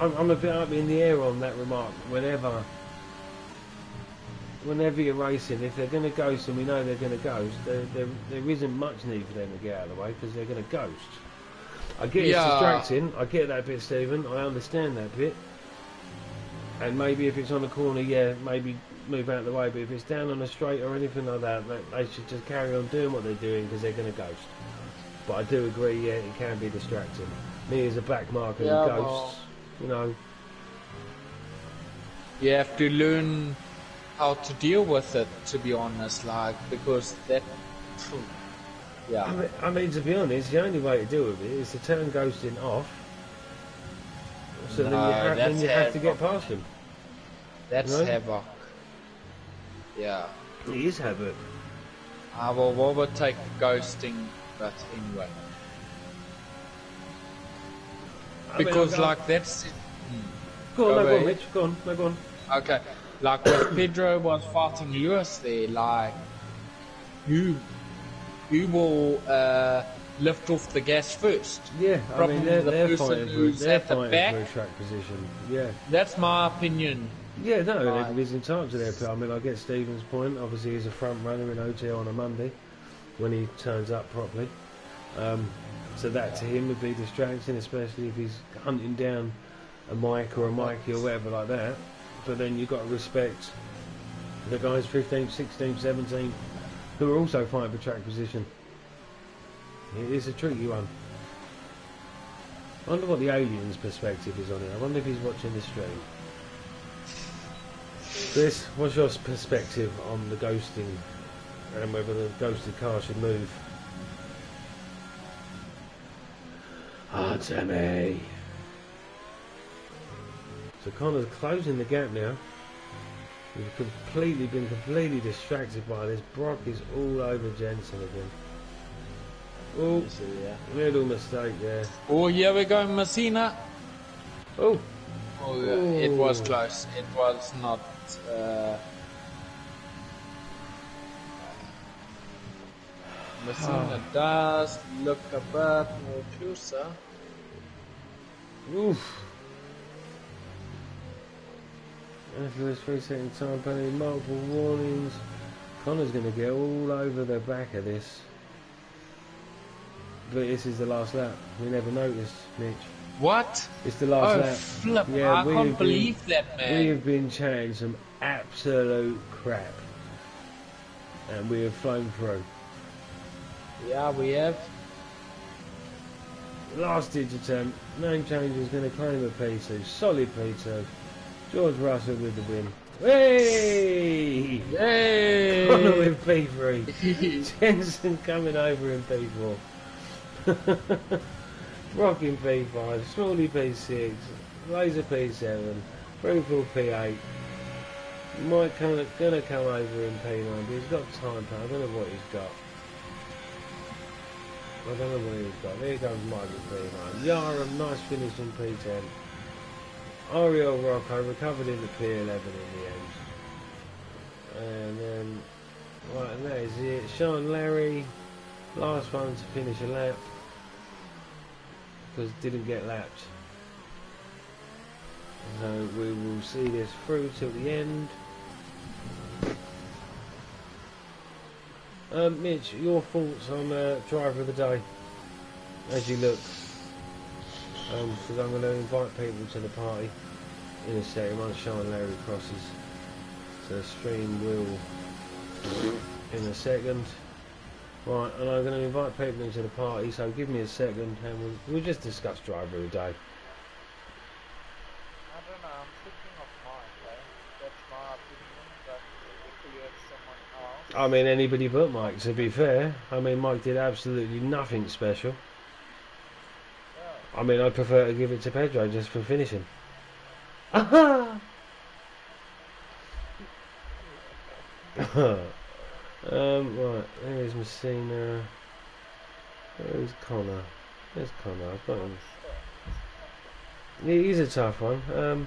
I'm a bit up in the air on that remark. Whenever you're racing, if they're going to ghost, and we know they're going to ghost, there isn't much need for them to get out of the way because they're going to ghost. I get it's distracting. I get that bit, Stephen. I understand that bit. And maybe if it's on the corner, yeah, maybe move out of the way. But if it's down on a straight or anything like that, they should just carry on doing what they're doing because they're going to ghost. But I do agree, yeah, it can be distracting. Me as a back marker who ghosts, you know. You have to learn how to deal with it, to be honest, like, because that, yeah. I mean, to be honest, the only way to deal with it is to turn ghosting off. So No, then you have to get havoc. past him. That's No? havoc. Yeah. It is havoc. I will overtake ghosting, but anyway. Because like that's Go on, Go no, go on, ahead. Mitch. Go on, no, go on. okay. Like when Pedro was fighting Lewis there, like you will lift off the gas first. Yeah, I Problem mean with the they're person fighting who's at the back. for a track position. Yeah, That's my opinion. yeah, no, Right. everybody's entitled to their. I mean, I get Stephen's point. Obviously, he's a front runner in OTL on a Monday when he turns up properly. So that to him would be distracting, especially if he's hunting down a Mike or a Mikey or whatever like that. But then you've got to respect the guys 15th, 16th, 17th who are also fighting for track position. It is a tricky one. I wonder what the alien's perspective is on it. I wonder if he's watching the stream. Chris, what's your perspective on the ghosting and whether the ghosted car should move? Ah, Timmy. So Connor's closing the gap now. We've been completely distracted by this. Brock is all over Jensen again. Oh, little mistake there. Oh, here we go, Messina. Oh, Oh, yeah, it was close. It was not. Messina does look a bit more closer. oof. After this 3-second time penalty, multiple warnings. Connor's going to get all over the back of this. But this is the last lap. We never noticed, Mitch. What? It's the last Oh, lap. flip. Yeah, I we can't have been- believe that, man. We have been chatting some absolute crap. And we have flown through. Yeah, we have. Last ditch attempt. Name change is going to claim a P2. Solid P2. George Russell with the win. Hey! Yay! Connor with P3. Jensen coming over in P4. Rock in P5. Smalley P6. Laser P7. Broomfield P8. Mike gonna come over in P9. He's got time. I don't know what he's got. I don't know what he's got. There goes Mike at P9. Yara, nice finish in P10. Ariel Rocco recovered into P11 in the end. And then, right, and that is it. Sean Larry, last one to finish a lap. Because didn't get lapped. So we will see this through till the end. Mitch, your thoughts on driver of the day as you look? Because I'm going to invite people to the party in a second once Sean Larry crosses. So the stream will in a second. Right, and I'm going to invite people into the party, so give me a second and we'll just discuss driver of the day. I don't know, I'm thinking of mine, right? That's my opinion, but if you have someone else... I mean, anybody but Mike, to be fair. I mean, Mike did absolutely nothing special. Yeah. I mean, I'd prefer to give it to Pedro just for finishing. Aha! Right, there's Messina. There's Connor. There's Connor, I've got him. Yeah, he's a tough one. Who else?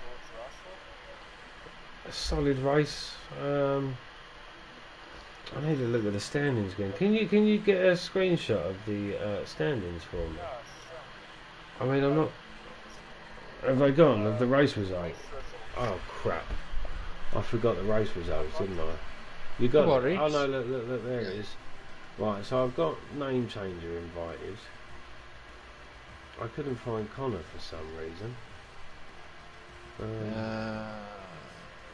George Russell? A solid race. I need to look at the standings again. Can you get a screenshot of the standings for me? Yeah, I mean, I'm not. Have they gone? Of the race result? sure. Oh crap! I forgot the race results, didn't I? You got? No worries. Oh no! Look! There it is. Right. So I've got name changer invited. I couldn't find Connor for some reason.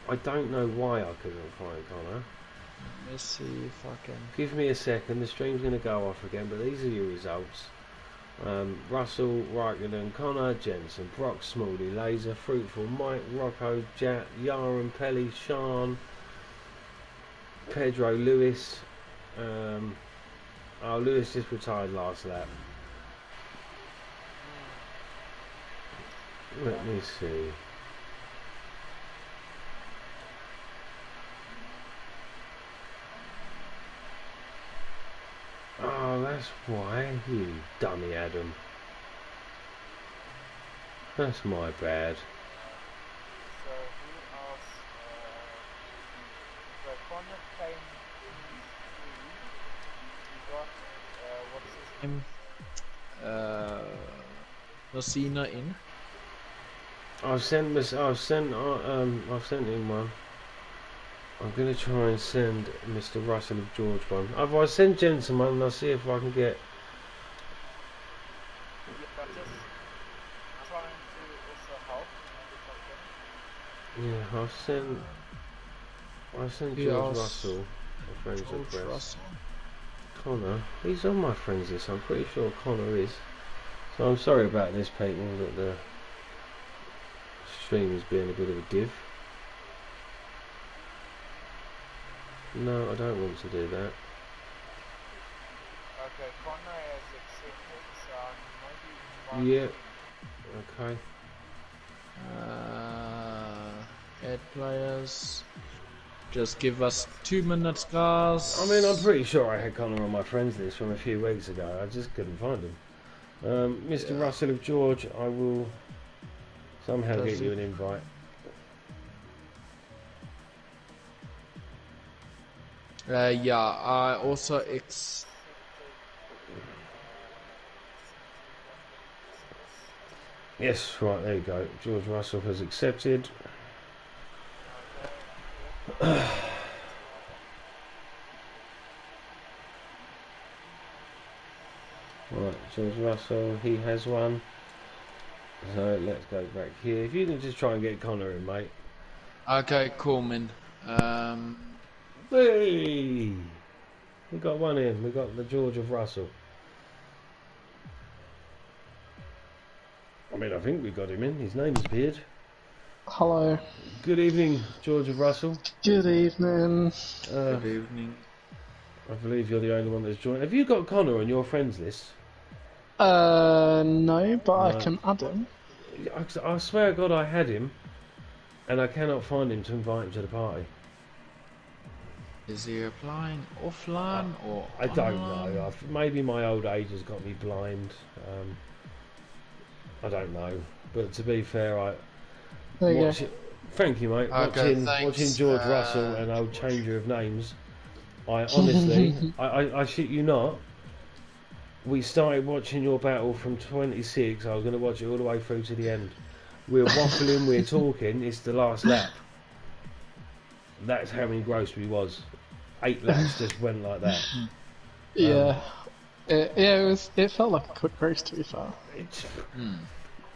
I don't know why I couldn't find Connor. Let me see if I can. Give me a second. The stream's going to go off again, but these are your results. Russell, Raikkonen, Connor, Jensen, Brock, Smalley, Laser, Fruitful, Mike, Rocco, Jat, Yaron, Pelly, Sean, Pedro, Lewis. Lewis just retired last lap. Let me see. Oh, that's why, you dummy Adam. That's my bad. So who else? So Connor came in 3. We got what's his name? Messina in. I've sent him one. I'm gonna try and send Mr. Russell of George one. I'll send Jensen one and I'll see if I can get. Yeah, just trying to also help if I can. Yeah, I'll send Who George else? Russell, my friends George request. Russell. Connor, he's on my friends list. I'm pretty sure Connor is. So I'm sorry about this, people, that the stream is being a bit of a div. No, I don't want to do that. Okay, Connor has accepted, so maybe invite Yeah. him. Okay. Add players. Just give us 2 minutes, guys. I mean, I'm pretty sure I had Connor on my friends list from a few weeks ago. I just couldn't find him. Mr. Russell of George, I will somehow get you an invite. Yeah, I also Yes, right, there you go. George Russell has accepted. Right, George Russell, he has one. So let's go back here. If you can just try and get Connor in, mate. Okay, cool, man. Hey! We got one in. We got the George of Russell. I mean, I think we got him in. His name's appeared. Hello. Good evening, George of Russell. Good evening. Good evening. I believe you're the only one that's joined. Have you got Connor on your friends list? No, but I No. can add him. I swear to God I had him, and I cannot find him to invite him to the party. Is he applying offline or I don't online? know. Maybe my old age has got me blind. I don't know. But to be fair, There you go. Thank you, mate. Okay, watching thanks. George Russell, an old changer of names. I honestly, I shit you not. We started watching your battle from 26. I was going to watch it all the way through to the end. We're waffling, we're talking. It's the last lap. That's how engrossed we was. 8 laps just went like that. Yeah. It felt like a quick race, to be fair.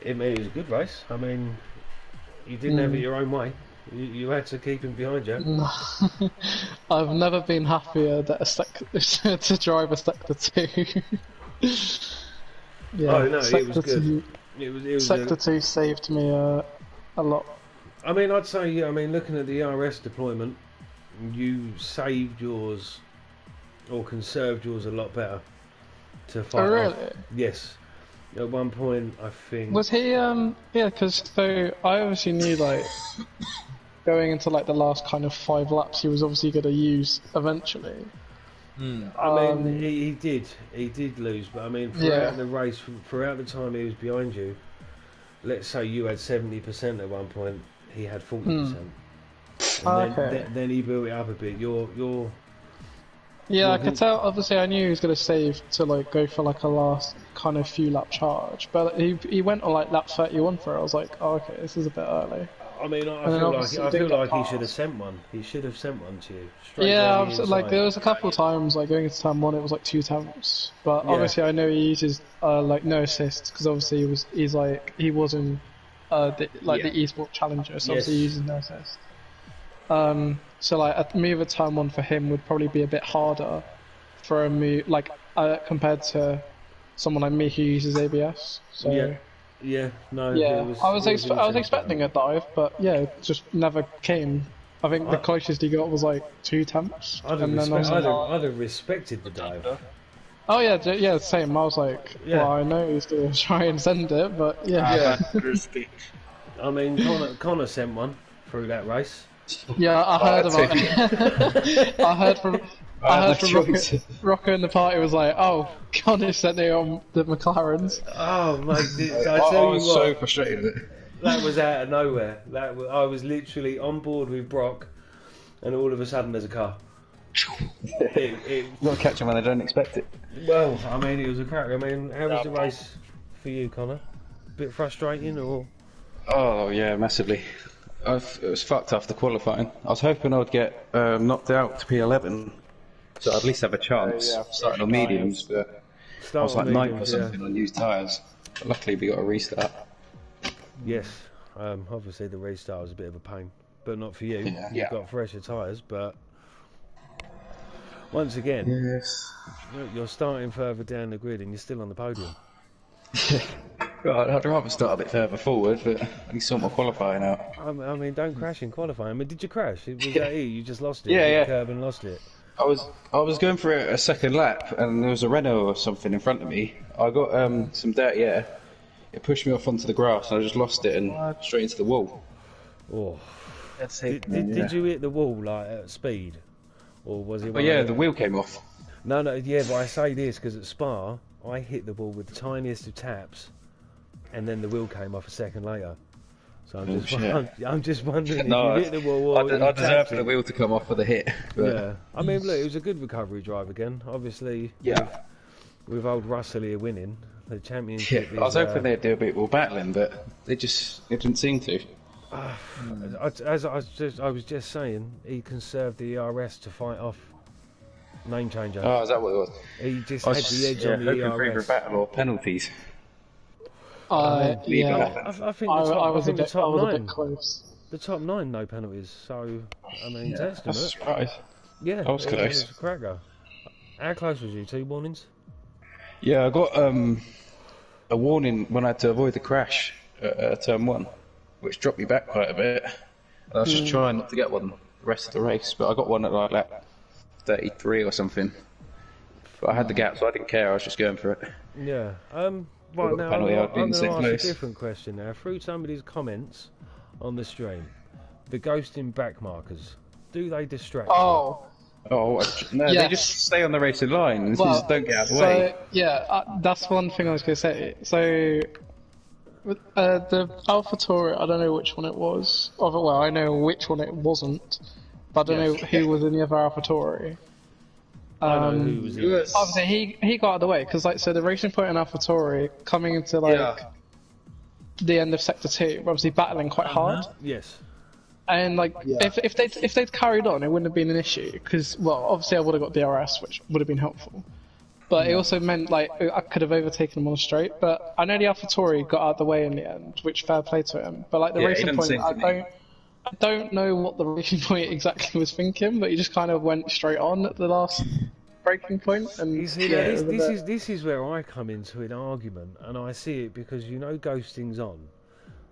It was a good race. I mean, you didn't have it your own way. You had to keep him behind you. I've never been happier that to drive a Sector 2. Yeah, Oh no, it Sector was good. 2, It was Sector 2 saved me a lot. I mean, I'd say, yeah, I mean, looking at the RS deployment, you saved yours or conserved yours a lot better to fight. Oh, really? off. Yes. At one point, I think. Was he, yeah, because so I obviously knew, like, going into, like, the last kind of 5 laps, he was obviously going to use eventually. I mean, he did lose, but I mean, throughout Yeah. the race, throughout the time he was behind you, let's say you had 70% at one point, he had 40%. And Okay. then he built it up a bit. Yeah, I could tell. Obviously, I knew he was going to save to like go for like a last kind of few lap charge, but he went on like lap 31 for it. I was like, oh, okay, this is a bit early. I mean, I And then feel obviously like he did get he should have passed. sent one. He should have sent one to you. Straight Yeah, down I the was, like inside. there was a couple of times like going into turn 1, it was like 2 attempts, but Yeah. obviously I know he uses like no assists because obviously he was in the Yeah. the esports challenger, so Yes. obviously he uses no assists. So like a move at turn 1 for him would probably be a bit harder for a move like compared to someone like me who uses ABS. So yeah, no. yeah, It was, I was it was I was intense, expecting a dive, but yeah, it just never came. I think the closest he got was like 2 temps, I'd and then I was like, I'd have respected the dive. oh yeah, yeah, same. I was like, Yeah. well, I know he's gonna try and send it, but yeah, I mean, Connor sent one through that race. yeah, I heard about it. I heard from Rocco in the party was like, oh, Connor sent it on the McLarens. Oh mate, I I tell you was what, so frustrated with it. that was out of nowhere. I was literally on board with Brock, and all of a sudden there's a car. You got to catch them when they don't expect it. Well, I mean, it was a crack. I mean, how was the race for you, Connor? Bit frustrating, or? Oh yeah, massively. It was fucked after qualifying. I was hoping I would get knocked out to P11, so I'd at least have a chance starting on mediums. But I was like 9th or something on used tyres. But luckily, we got a restart. Yes, obviously the restart was a bit of a pain, but not for you. Yeah. You've got fresher tyres, but once again, Yes. you're starting further down the grid and you're still on the podium. Right, I'd rather start a bit further forward, but at least sort my qualifying out. I mean, don't crash in qualifying. I mean, did you crash? Was that you? You just lost it? Yeah, You yeah. Curb and lost it. I was going for a second lap, and there was a Renault or something in front of me. I got some dirty air. It pushed me off onto the grass, and I just lost it and straight into the wall. Oh. That's Did you hit the wall like at speed, or was it? But yeah, the wheel came off. No, yeah, but I say this because at Spa, I hit the wall with the tiniest of taps, and then the wheel came off a second later. So I'm just wondering No, if you hit the wall. Or I deserved the wheel to come off for the hit. But Yeah, I mean, look, it was a good recovery drive again. Obviously, yeah. with old Russell here winning the championship. I was hoping they'd do a bit more battling, but it didn't seem to. As I was just saying, he conserved the ERS to fight off name changer. Oh, is that what it was? He just I had was the edge on the hoping for either ERS. battle or penalties. yeah, I think I was a the bit top close. The top 9 no penalties. So I mean, That's a testament. surprise. Yeah, I was it close. was a cracker. How close was you? 2 warnings? Yeah, I got a warning when I had to avoid the crash at turn 1, which dropped me back quite a bit. And I was just trying not to get one the rest of the race, but I got one at like lap 33 or something. But I had the gap, so I didn't care. I was just going for it. Yeah. Right now, penalty, I'd be I'm in going to second ask place. a different question now. Through somebody's comments on the stream, the ghosting back markers, do they distract you? Oh, Oh, no, they Yes. just stay on the racing line and well, just don't get out of the so way. yeah, that's one thing I was going to say. So the AlphaTauri, I don't know which one it was. Well, I know which one it wasn't, but I don't know who was in the other AlphaTauri. I know who was in it. Obviously, he got out of the way because, like, so the racing point in AlphaTauri coming into like the end of sector 2, were obviously battling quite hard. Yes. And like, if they'd carried on, it wouldn't have been an issue because, well, obviously I would have got DRS, which would have been helpful. But it also meant like I could have overtaken him on a straight. But I know the AlphaTauri got out of the way in the end, which fair play to him. But like the Yeah, he racing didn't point, seem to be. I don't know what the racing point exactly was thinking, but he just kind of went straight on at the last breaking point. And You see, yeah, now, it was a bit- this is where I come into an argument, and I see it because you know ghosting's on,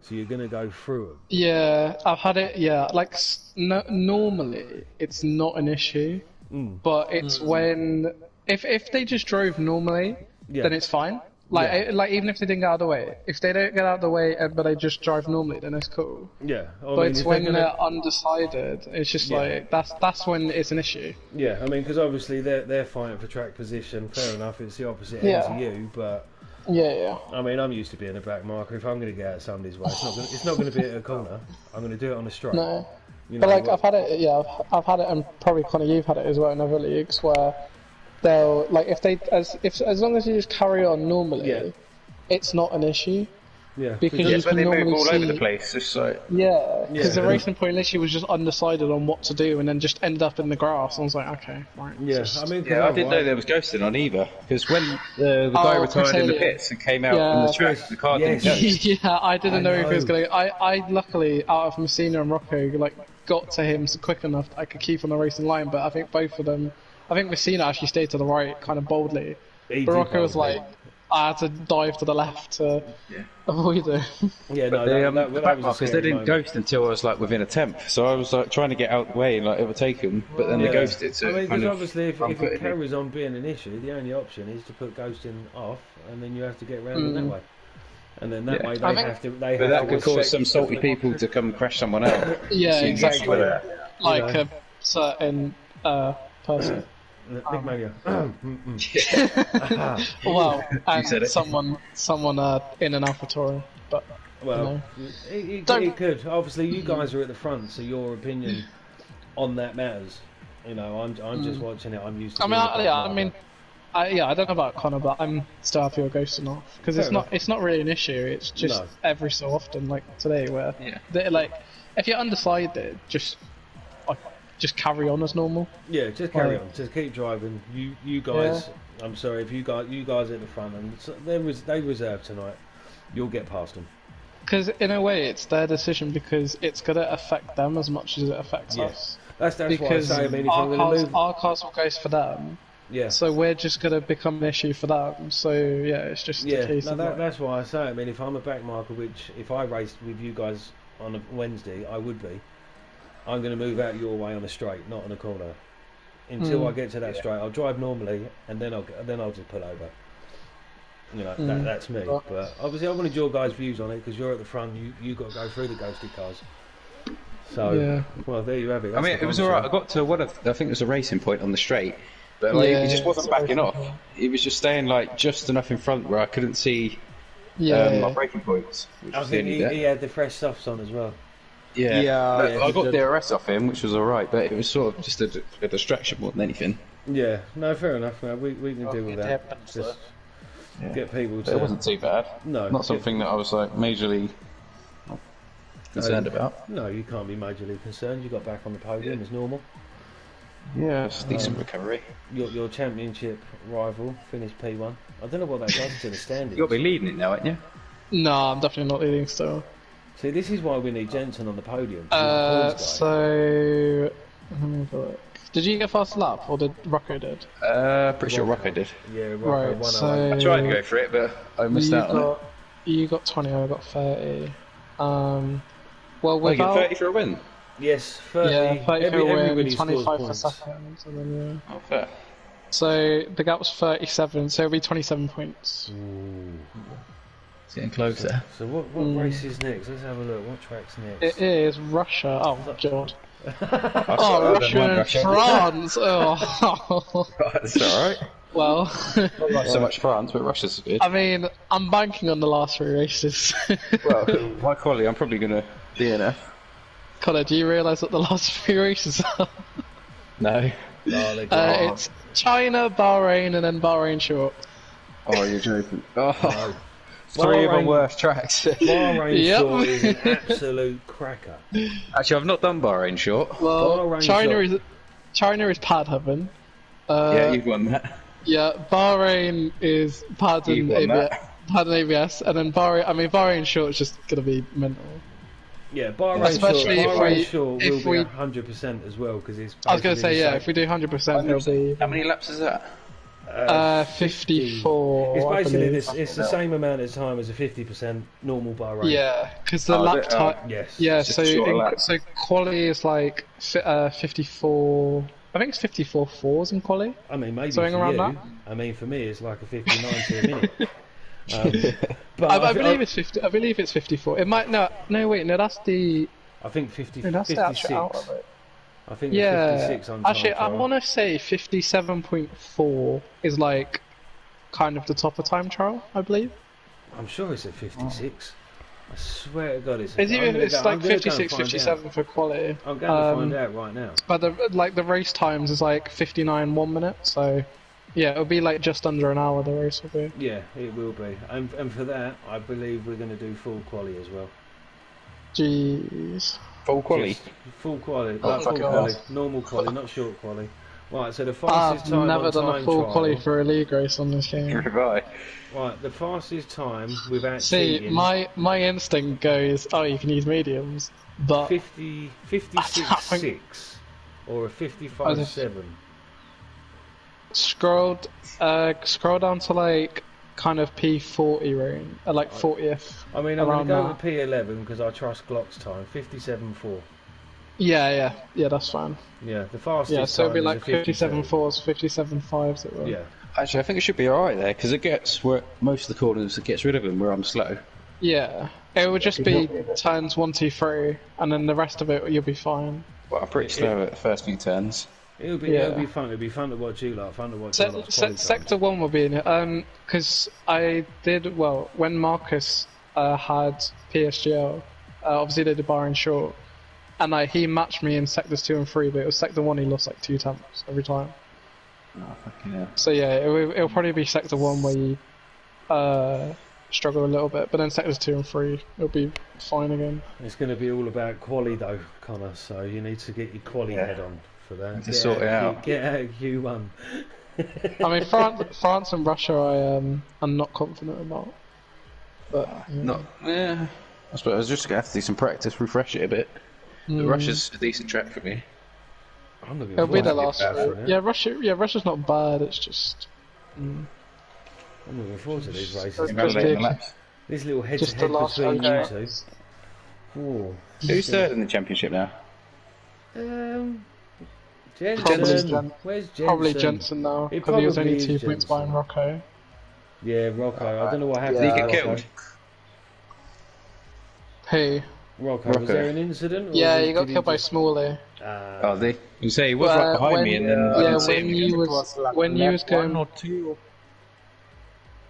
so you're going to go through them. Yeah, I've had it. Yeah, like normally it's not an issue, but it's when if they just drove normally, then it's fine. Like like even if they didn't get out of the way, if they don't get out of the way but they just drive normally, then it's cool. Yeah, I But mean, it's if when they're they're undecided, it's just like that's when it's an issue. Yeah, I mean, because obviously they're fighting for track position. Fair enough, it's the opposite end Yeah. to you, but Yeah. I mean, I'm used to being a back marker. If I'm going to get out somebody's way, it's not going to be at a corner. I'm going to do it on a straight. No. You But know, like I've had it, I've had it, and probably Connor, you've had it as well in other leagues where they'll like as long as you just carry on normally, it's not an issue. yeah, because Yeah, you it's when can they move normally all over see- the place. It's like, Yeah, because Yeah. the racing point literally was just undecided on what to do, and then just ended up in the grass. I was like, okay, right. yeah. just- I mean, 'cause yeah, I didn't know otherwise- there was ghosting on either. Because when the guy Oh, retired in the Chris pits and came out Yeah. on the track, the car didn't Yes. ghost. yeah, I didn't know if it was know. gonna. I luckily out of Messina and Rocco like got to him quick enough that I could keep on the racing line. But I think both of them, I think Messina actually stayed to the right kind of boldly. He did Barocco was boldly. like, I had to dive to the left to avoid it. Yeah, no, The that back was a markers, they scary didn't moment. ghost until I was like within a tenth, so I was like trying to get out the way and like overtake them, but then they ghosted. So I mean, kind because of obviously, if it front-footed me. carries on being an issue, the only option is to put ghosting off, and then you have to get round in that way. And then that Yeah. way I they think- have to. But that could cause some salty people to come crash someone out. Yeah, So you exactly. get that. Like a certain person. Nick Mania. Well, and said it. someone in an AlphaTauri, but Well, Don't- it could. Obviously, you guys are at the front, so your opinion on that matters. You know, I'm just watching it. I'm used to. I mean, I don't know about Connor, but I'm still happy with ghosting off because Fair enough. it's not really an issue. It's just No. every so often, like today, where like if you're undecided, just carry on as normal. Yeah, just carry on. Just keep driving. You guys. I'm sorry if you guys at the front, and they reserve tonight. You'll get past them. Because in a way, it's their decision because it's gonna affect them as much as it affects us. That's why I Because say. I mean, if I'm going to move, our cars will ghost for them. yeah. So we're just gonna become an issue for them. So yeah, it's just a Yeah, case no, of like, that's why I say. I mean, if I'm a back marker, which if I raced with you guys on a Wednesday, I would be. I'm going to move out your way on a straight, not on a corner. Until I get to that straight, I'll drive normally, and then I'll just pull over. You know, that's me. But obviously, I wanted your guys' views on it because you're at the front. You got to go through the ghosted cars. So, well, there you have it. I mean, it was alright. I got to I think it was a racing point on the straight, but like, he just wasn't backing off. He was just staying like just enough in front where I couldn't see my braking points. Which I was the think only bit. he had the fresh softs on as well. Yeah, I got DRS off him, which was alright, but it was sort of just a distraction more than anything. Yeah, no, fair enough. Man. We can deal with that. happens, Just get people to. It wasn't too bad. No, Not something that I was like majorly concerned about. No, you can't be majorly concerned. You got back on the podium as normal. Yeah, it's a decent recovery. Your championship rival finished P1. I don't know what that does to the standings. You'll be leading it now, aren't you? no, I'm definitely not leading still. See, this is why we need Jensen on the podium. 'Cause he's a points guy. So let me have a look. Did you get fast lap or did Rocco did? Pretty sure Rocco did. Yeah, Right, Rocco, so I tried to go for it, but I missed out on it. You got 20, I got 30. Well, Oh, you get without 30 for a win? Yes, 30. yeah, 30 for a win, everybody scores 25 for points. second. So, then, Oh, fair. so the gap was 37, so it'll be 27 points. It's getting closer. So what race is next? Let's have a look. What track's next? It is Russia. Oh god. Oh, Oh, Russia and France. Oh. That's alright. Well, Not so much France, but Russia's good. I mean, I'm banking on the last 3 races. Well, my quality, I'm probably going to DNF. Connor, do you realise what the last 3 races are? No. It's China, Bahrain, and then Bahrain short. Oh, you're joking. Oh. 3 of them worst tracks. Bahrain Yep. short is an absolute cracker. Actually, I've not done Bahrain short. Well, Bahrain China is pad heaven. Yeah, you've won that. Yeah, Bahrain is pad You've and won ABS, that. pad and ABS, and then Bahrain short is just gonna be mental. Yeah, Bahrain Especially short, if Bahrain we- short if will we- be 100% as well because it's. I was gonna say basically yeah, the if we do 100%, it'll be How many laps is that? 54. It's I basically believe. it's the same amount of time as a 50% normal Bahrain. Yeah, because the Oh, lap is it? time. Yes. Yeah, Just so a shorter lap. so quali is like 54. I think it's 54 fours in quali. I mean, maybe Something for around you. that? I mean, for me, it's like a 59 to a minute. But I believe it's 50. I believe it's 54. It might no wait no that's the I think 50, no, that's the actual out 56. of it. I think Yeah, it's 56 on time actually I trial. want to say 57.4 is like kind of the top of time trial, I believe. I'm sure it's at 56. I swear to God, it's. It's I'm either gonna it's go- I'm like gonna go and 56, find 57 out. for quality. I'm going to find out right now. But the race times is like 59 1 minute, so yeah, it'll be like just under an hour. The race will be. Yeah, it will be. And for that, I believe we're going to do full quali as well. Jeez. Full quali. Just full quali, Oh like full my God. quali, normal quali, not short quali. Right, so the I've fastest time never on done time a full trial. quali for a league race on this game. Right. Right, the fastest time without See, cheating. my instinct goes, oh, you can use mediums, but 56.6 or a 55.7. scroll down to like kind of P40 range, like 40th. I mean, I'm going to around go that. with P11 because I trust Glock's time. 57.4. Yeah, that's fine. Yeah, the fastest Yeah, so it'll be time like is a 52. 57.4s, 57.5s. It will. Yeah. Actually, I think it should be alright there, because it gets where most of the corners, it gets rid of them where I'm slow. Yeah, it would just be turns 1, 2, 3, and then the rest of it you'll be fine. Well, I'm pretty slow at the first few turns. It'll be fun. It'll be fun to watch you lot. Fun to watch you lot. Sector 1 will be in it. Because I did, well, when Marcus had PSGL, obviously they did bar and short, and he matched me in sectors 2 and 3, but it was sector 1 he lost like 2 attempts every time. Oh, fucking hell. So yeah, it'll probably be sector 1 where you struggle a little bit, but then sectors 2 and 3 it'll be fine again. It's going to be all about quali though, Connor. So you need to get your quali head on for that. To sort it out. Get out of Q1. I mean, France and Russia, I'm not confident about. But Yeah. I suppose I was just going to have to do some practice, refresh it a bit. But Russia's a decent track for me. I'm looking it'll be the forward last. to it. Yeah, Russia's not bad. It's just. I'm looking forward to these races. Just Invalidating the the- laps. This little head Just to the head last between you okay. two. Ooh. Who's third in the championship now? Jensen. Where's Jensen? Probably Jensen now, It because he was probably only is 2 points Jensen. behind Rocco. Yeah, Rocco. I don't know what happened. Did he to get Rocco. killed? Who? Rocco. Was there an incident? Or Yeah, did he got he killed by just- Smalley. Oh, did he? You say he was right behind when, me and then I yeah, didn't see when him you again. was like when you lap was going. 1 or 2 or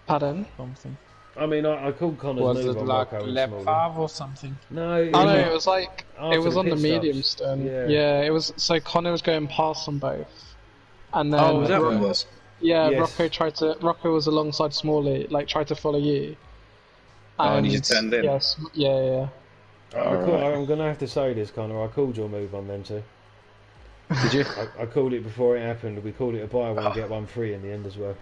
Pardon? something. I mean, I called Connor's Was move it on like Rocco and lap Smalley. 5 or something? No, Oh no, it was like after it was the on the pit medium stops. stone. Yeah. Yeah, it was. So Connor was going past them both, and then Oh, was that what it was? yeah, Yes. Rocco was alongside Smalley, like tried to follow you. Oh, and you just turned in? Yes, yeah. I'm going to have to say this, Connor. I called your move on them too. Did you? I called it before it happened. We called it a buy one, get one free in the end as well.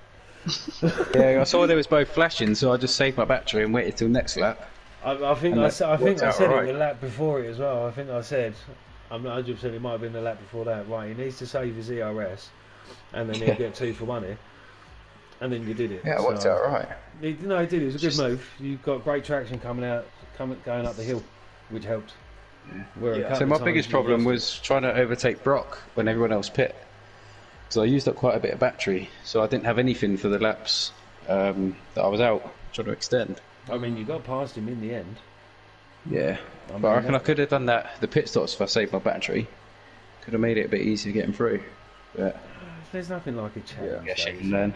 Yeah, I saw they was both flashing, so I just saved my battery and waited till next lap. I think And I that said worked out it alright. the lap before it as well. I think I said, I'm not 100%, it might have been the lap before that. Right, he needs to save his ERS, and then he'll get 2 for 1 here. And then you did it. Yeah, it worked out alright. He did. It was a good move. You got great traction going up the hill, which helped. Where a couple So my of biggest times you problem lost was trying to overtake Brock when everyone else pit. So I used up quite a bit of battery, so I didn't have anything for the laps that I was out trying to extend. it. I mean, you got past him in the end. Yeah, I but I mean, reckon I could have done that. The pit stops if I saved my battery. Could have made it a bit easier getting through. But There's nothing like a challenge. yeah, shake Dave. and learn.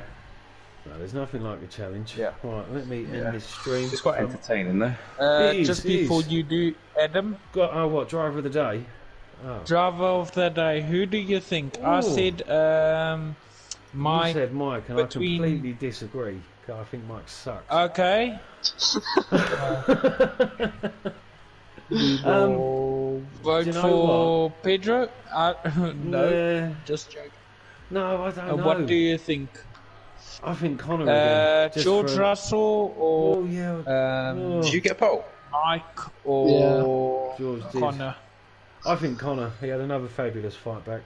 No, there's nothing like a challenge. Yeah. Right, let me end this stream. It's quite entertaining though. It is, Just it before is. you do, Adam, What driver of the day? Oh. driver of the day, who do you think? I Ooh. said You Mike. said Mike, and between- I completely disagree. 'Cause I think Mike sucks. Okay. Vote do you know for Pedro? No, Yeah. just joking. No, I don't know. What do you think? I think Connor again. just George for- Russell or Oh yeah. um, Did you get a pole? Mike or George did. Connor? I think Connor. He had another fabulous fight back.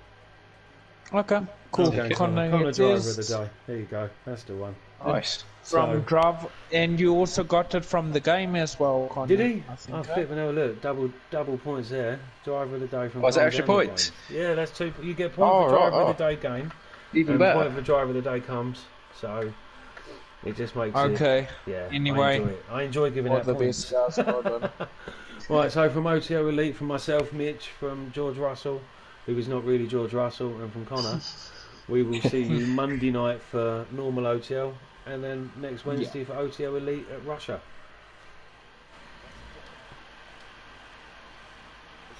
Okay, cool. Okay, Connor, Connor it driver is of the day. There you go. That's the one. Nice. from So- drive, and you also got it from the game as well, Connor. Did he? I think, Oh, flipping hell, look, double points there. Driver of the day from. Oh, is that Connor extra Daniel points? game. Yeah, that's 2. You get point Oh, for right, driver of the day game, Even and better. point for driver of the day comes. So it just makes it. Okay. Yeah. Anyway. I enjoy giving All out the points. best, guys. Well done. Right, so from OTL Elite, from myself, Mitch, from George Russell, who is not really George Russell, and from Connor, we will see you Monday night for normal OTL, and then next Wednesday for OTL Elite at Russia.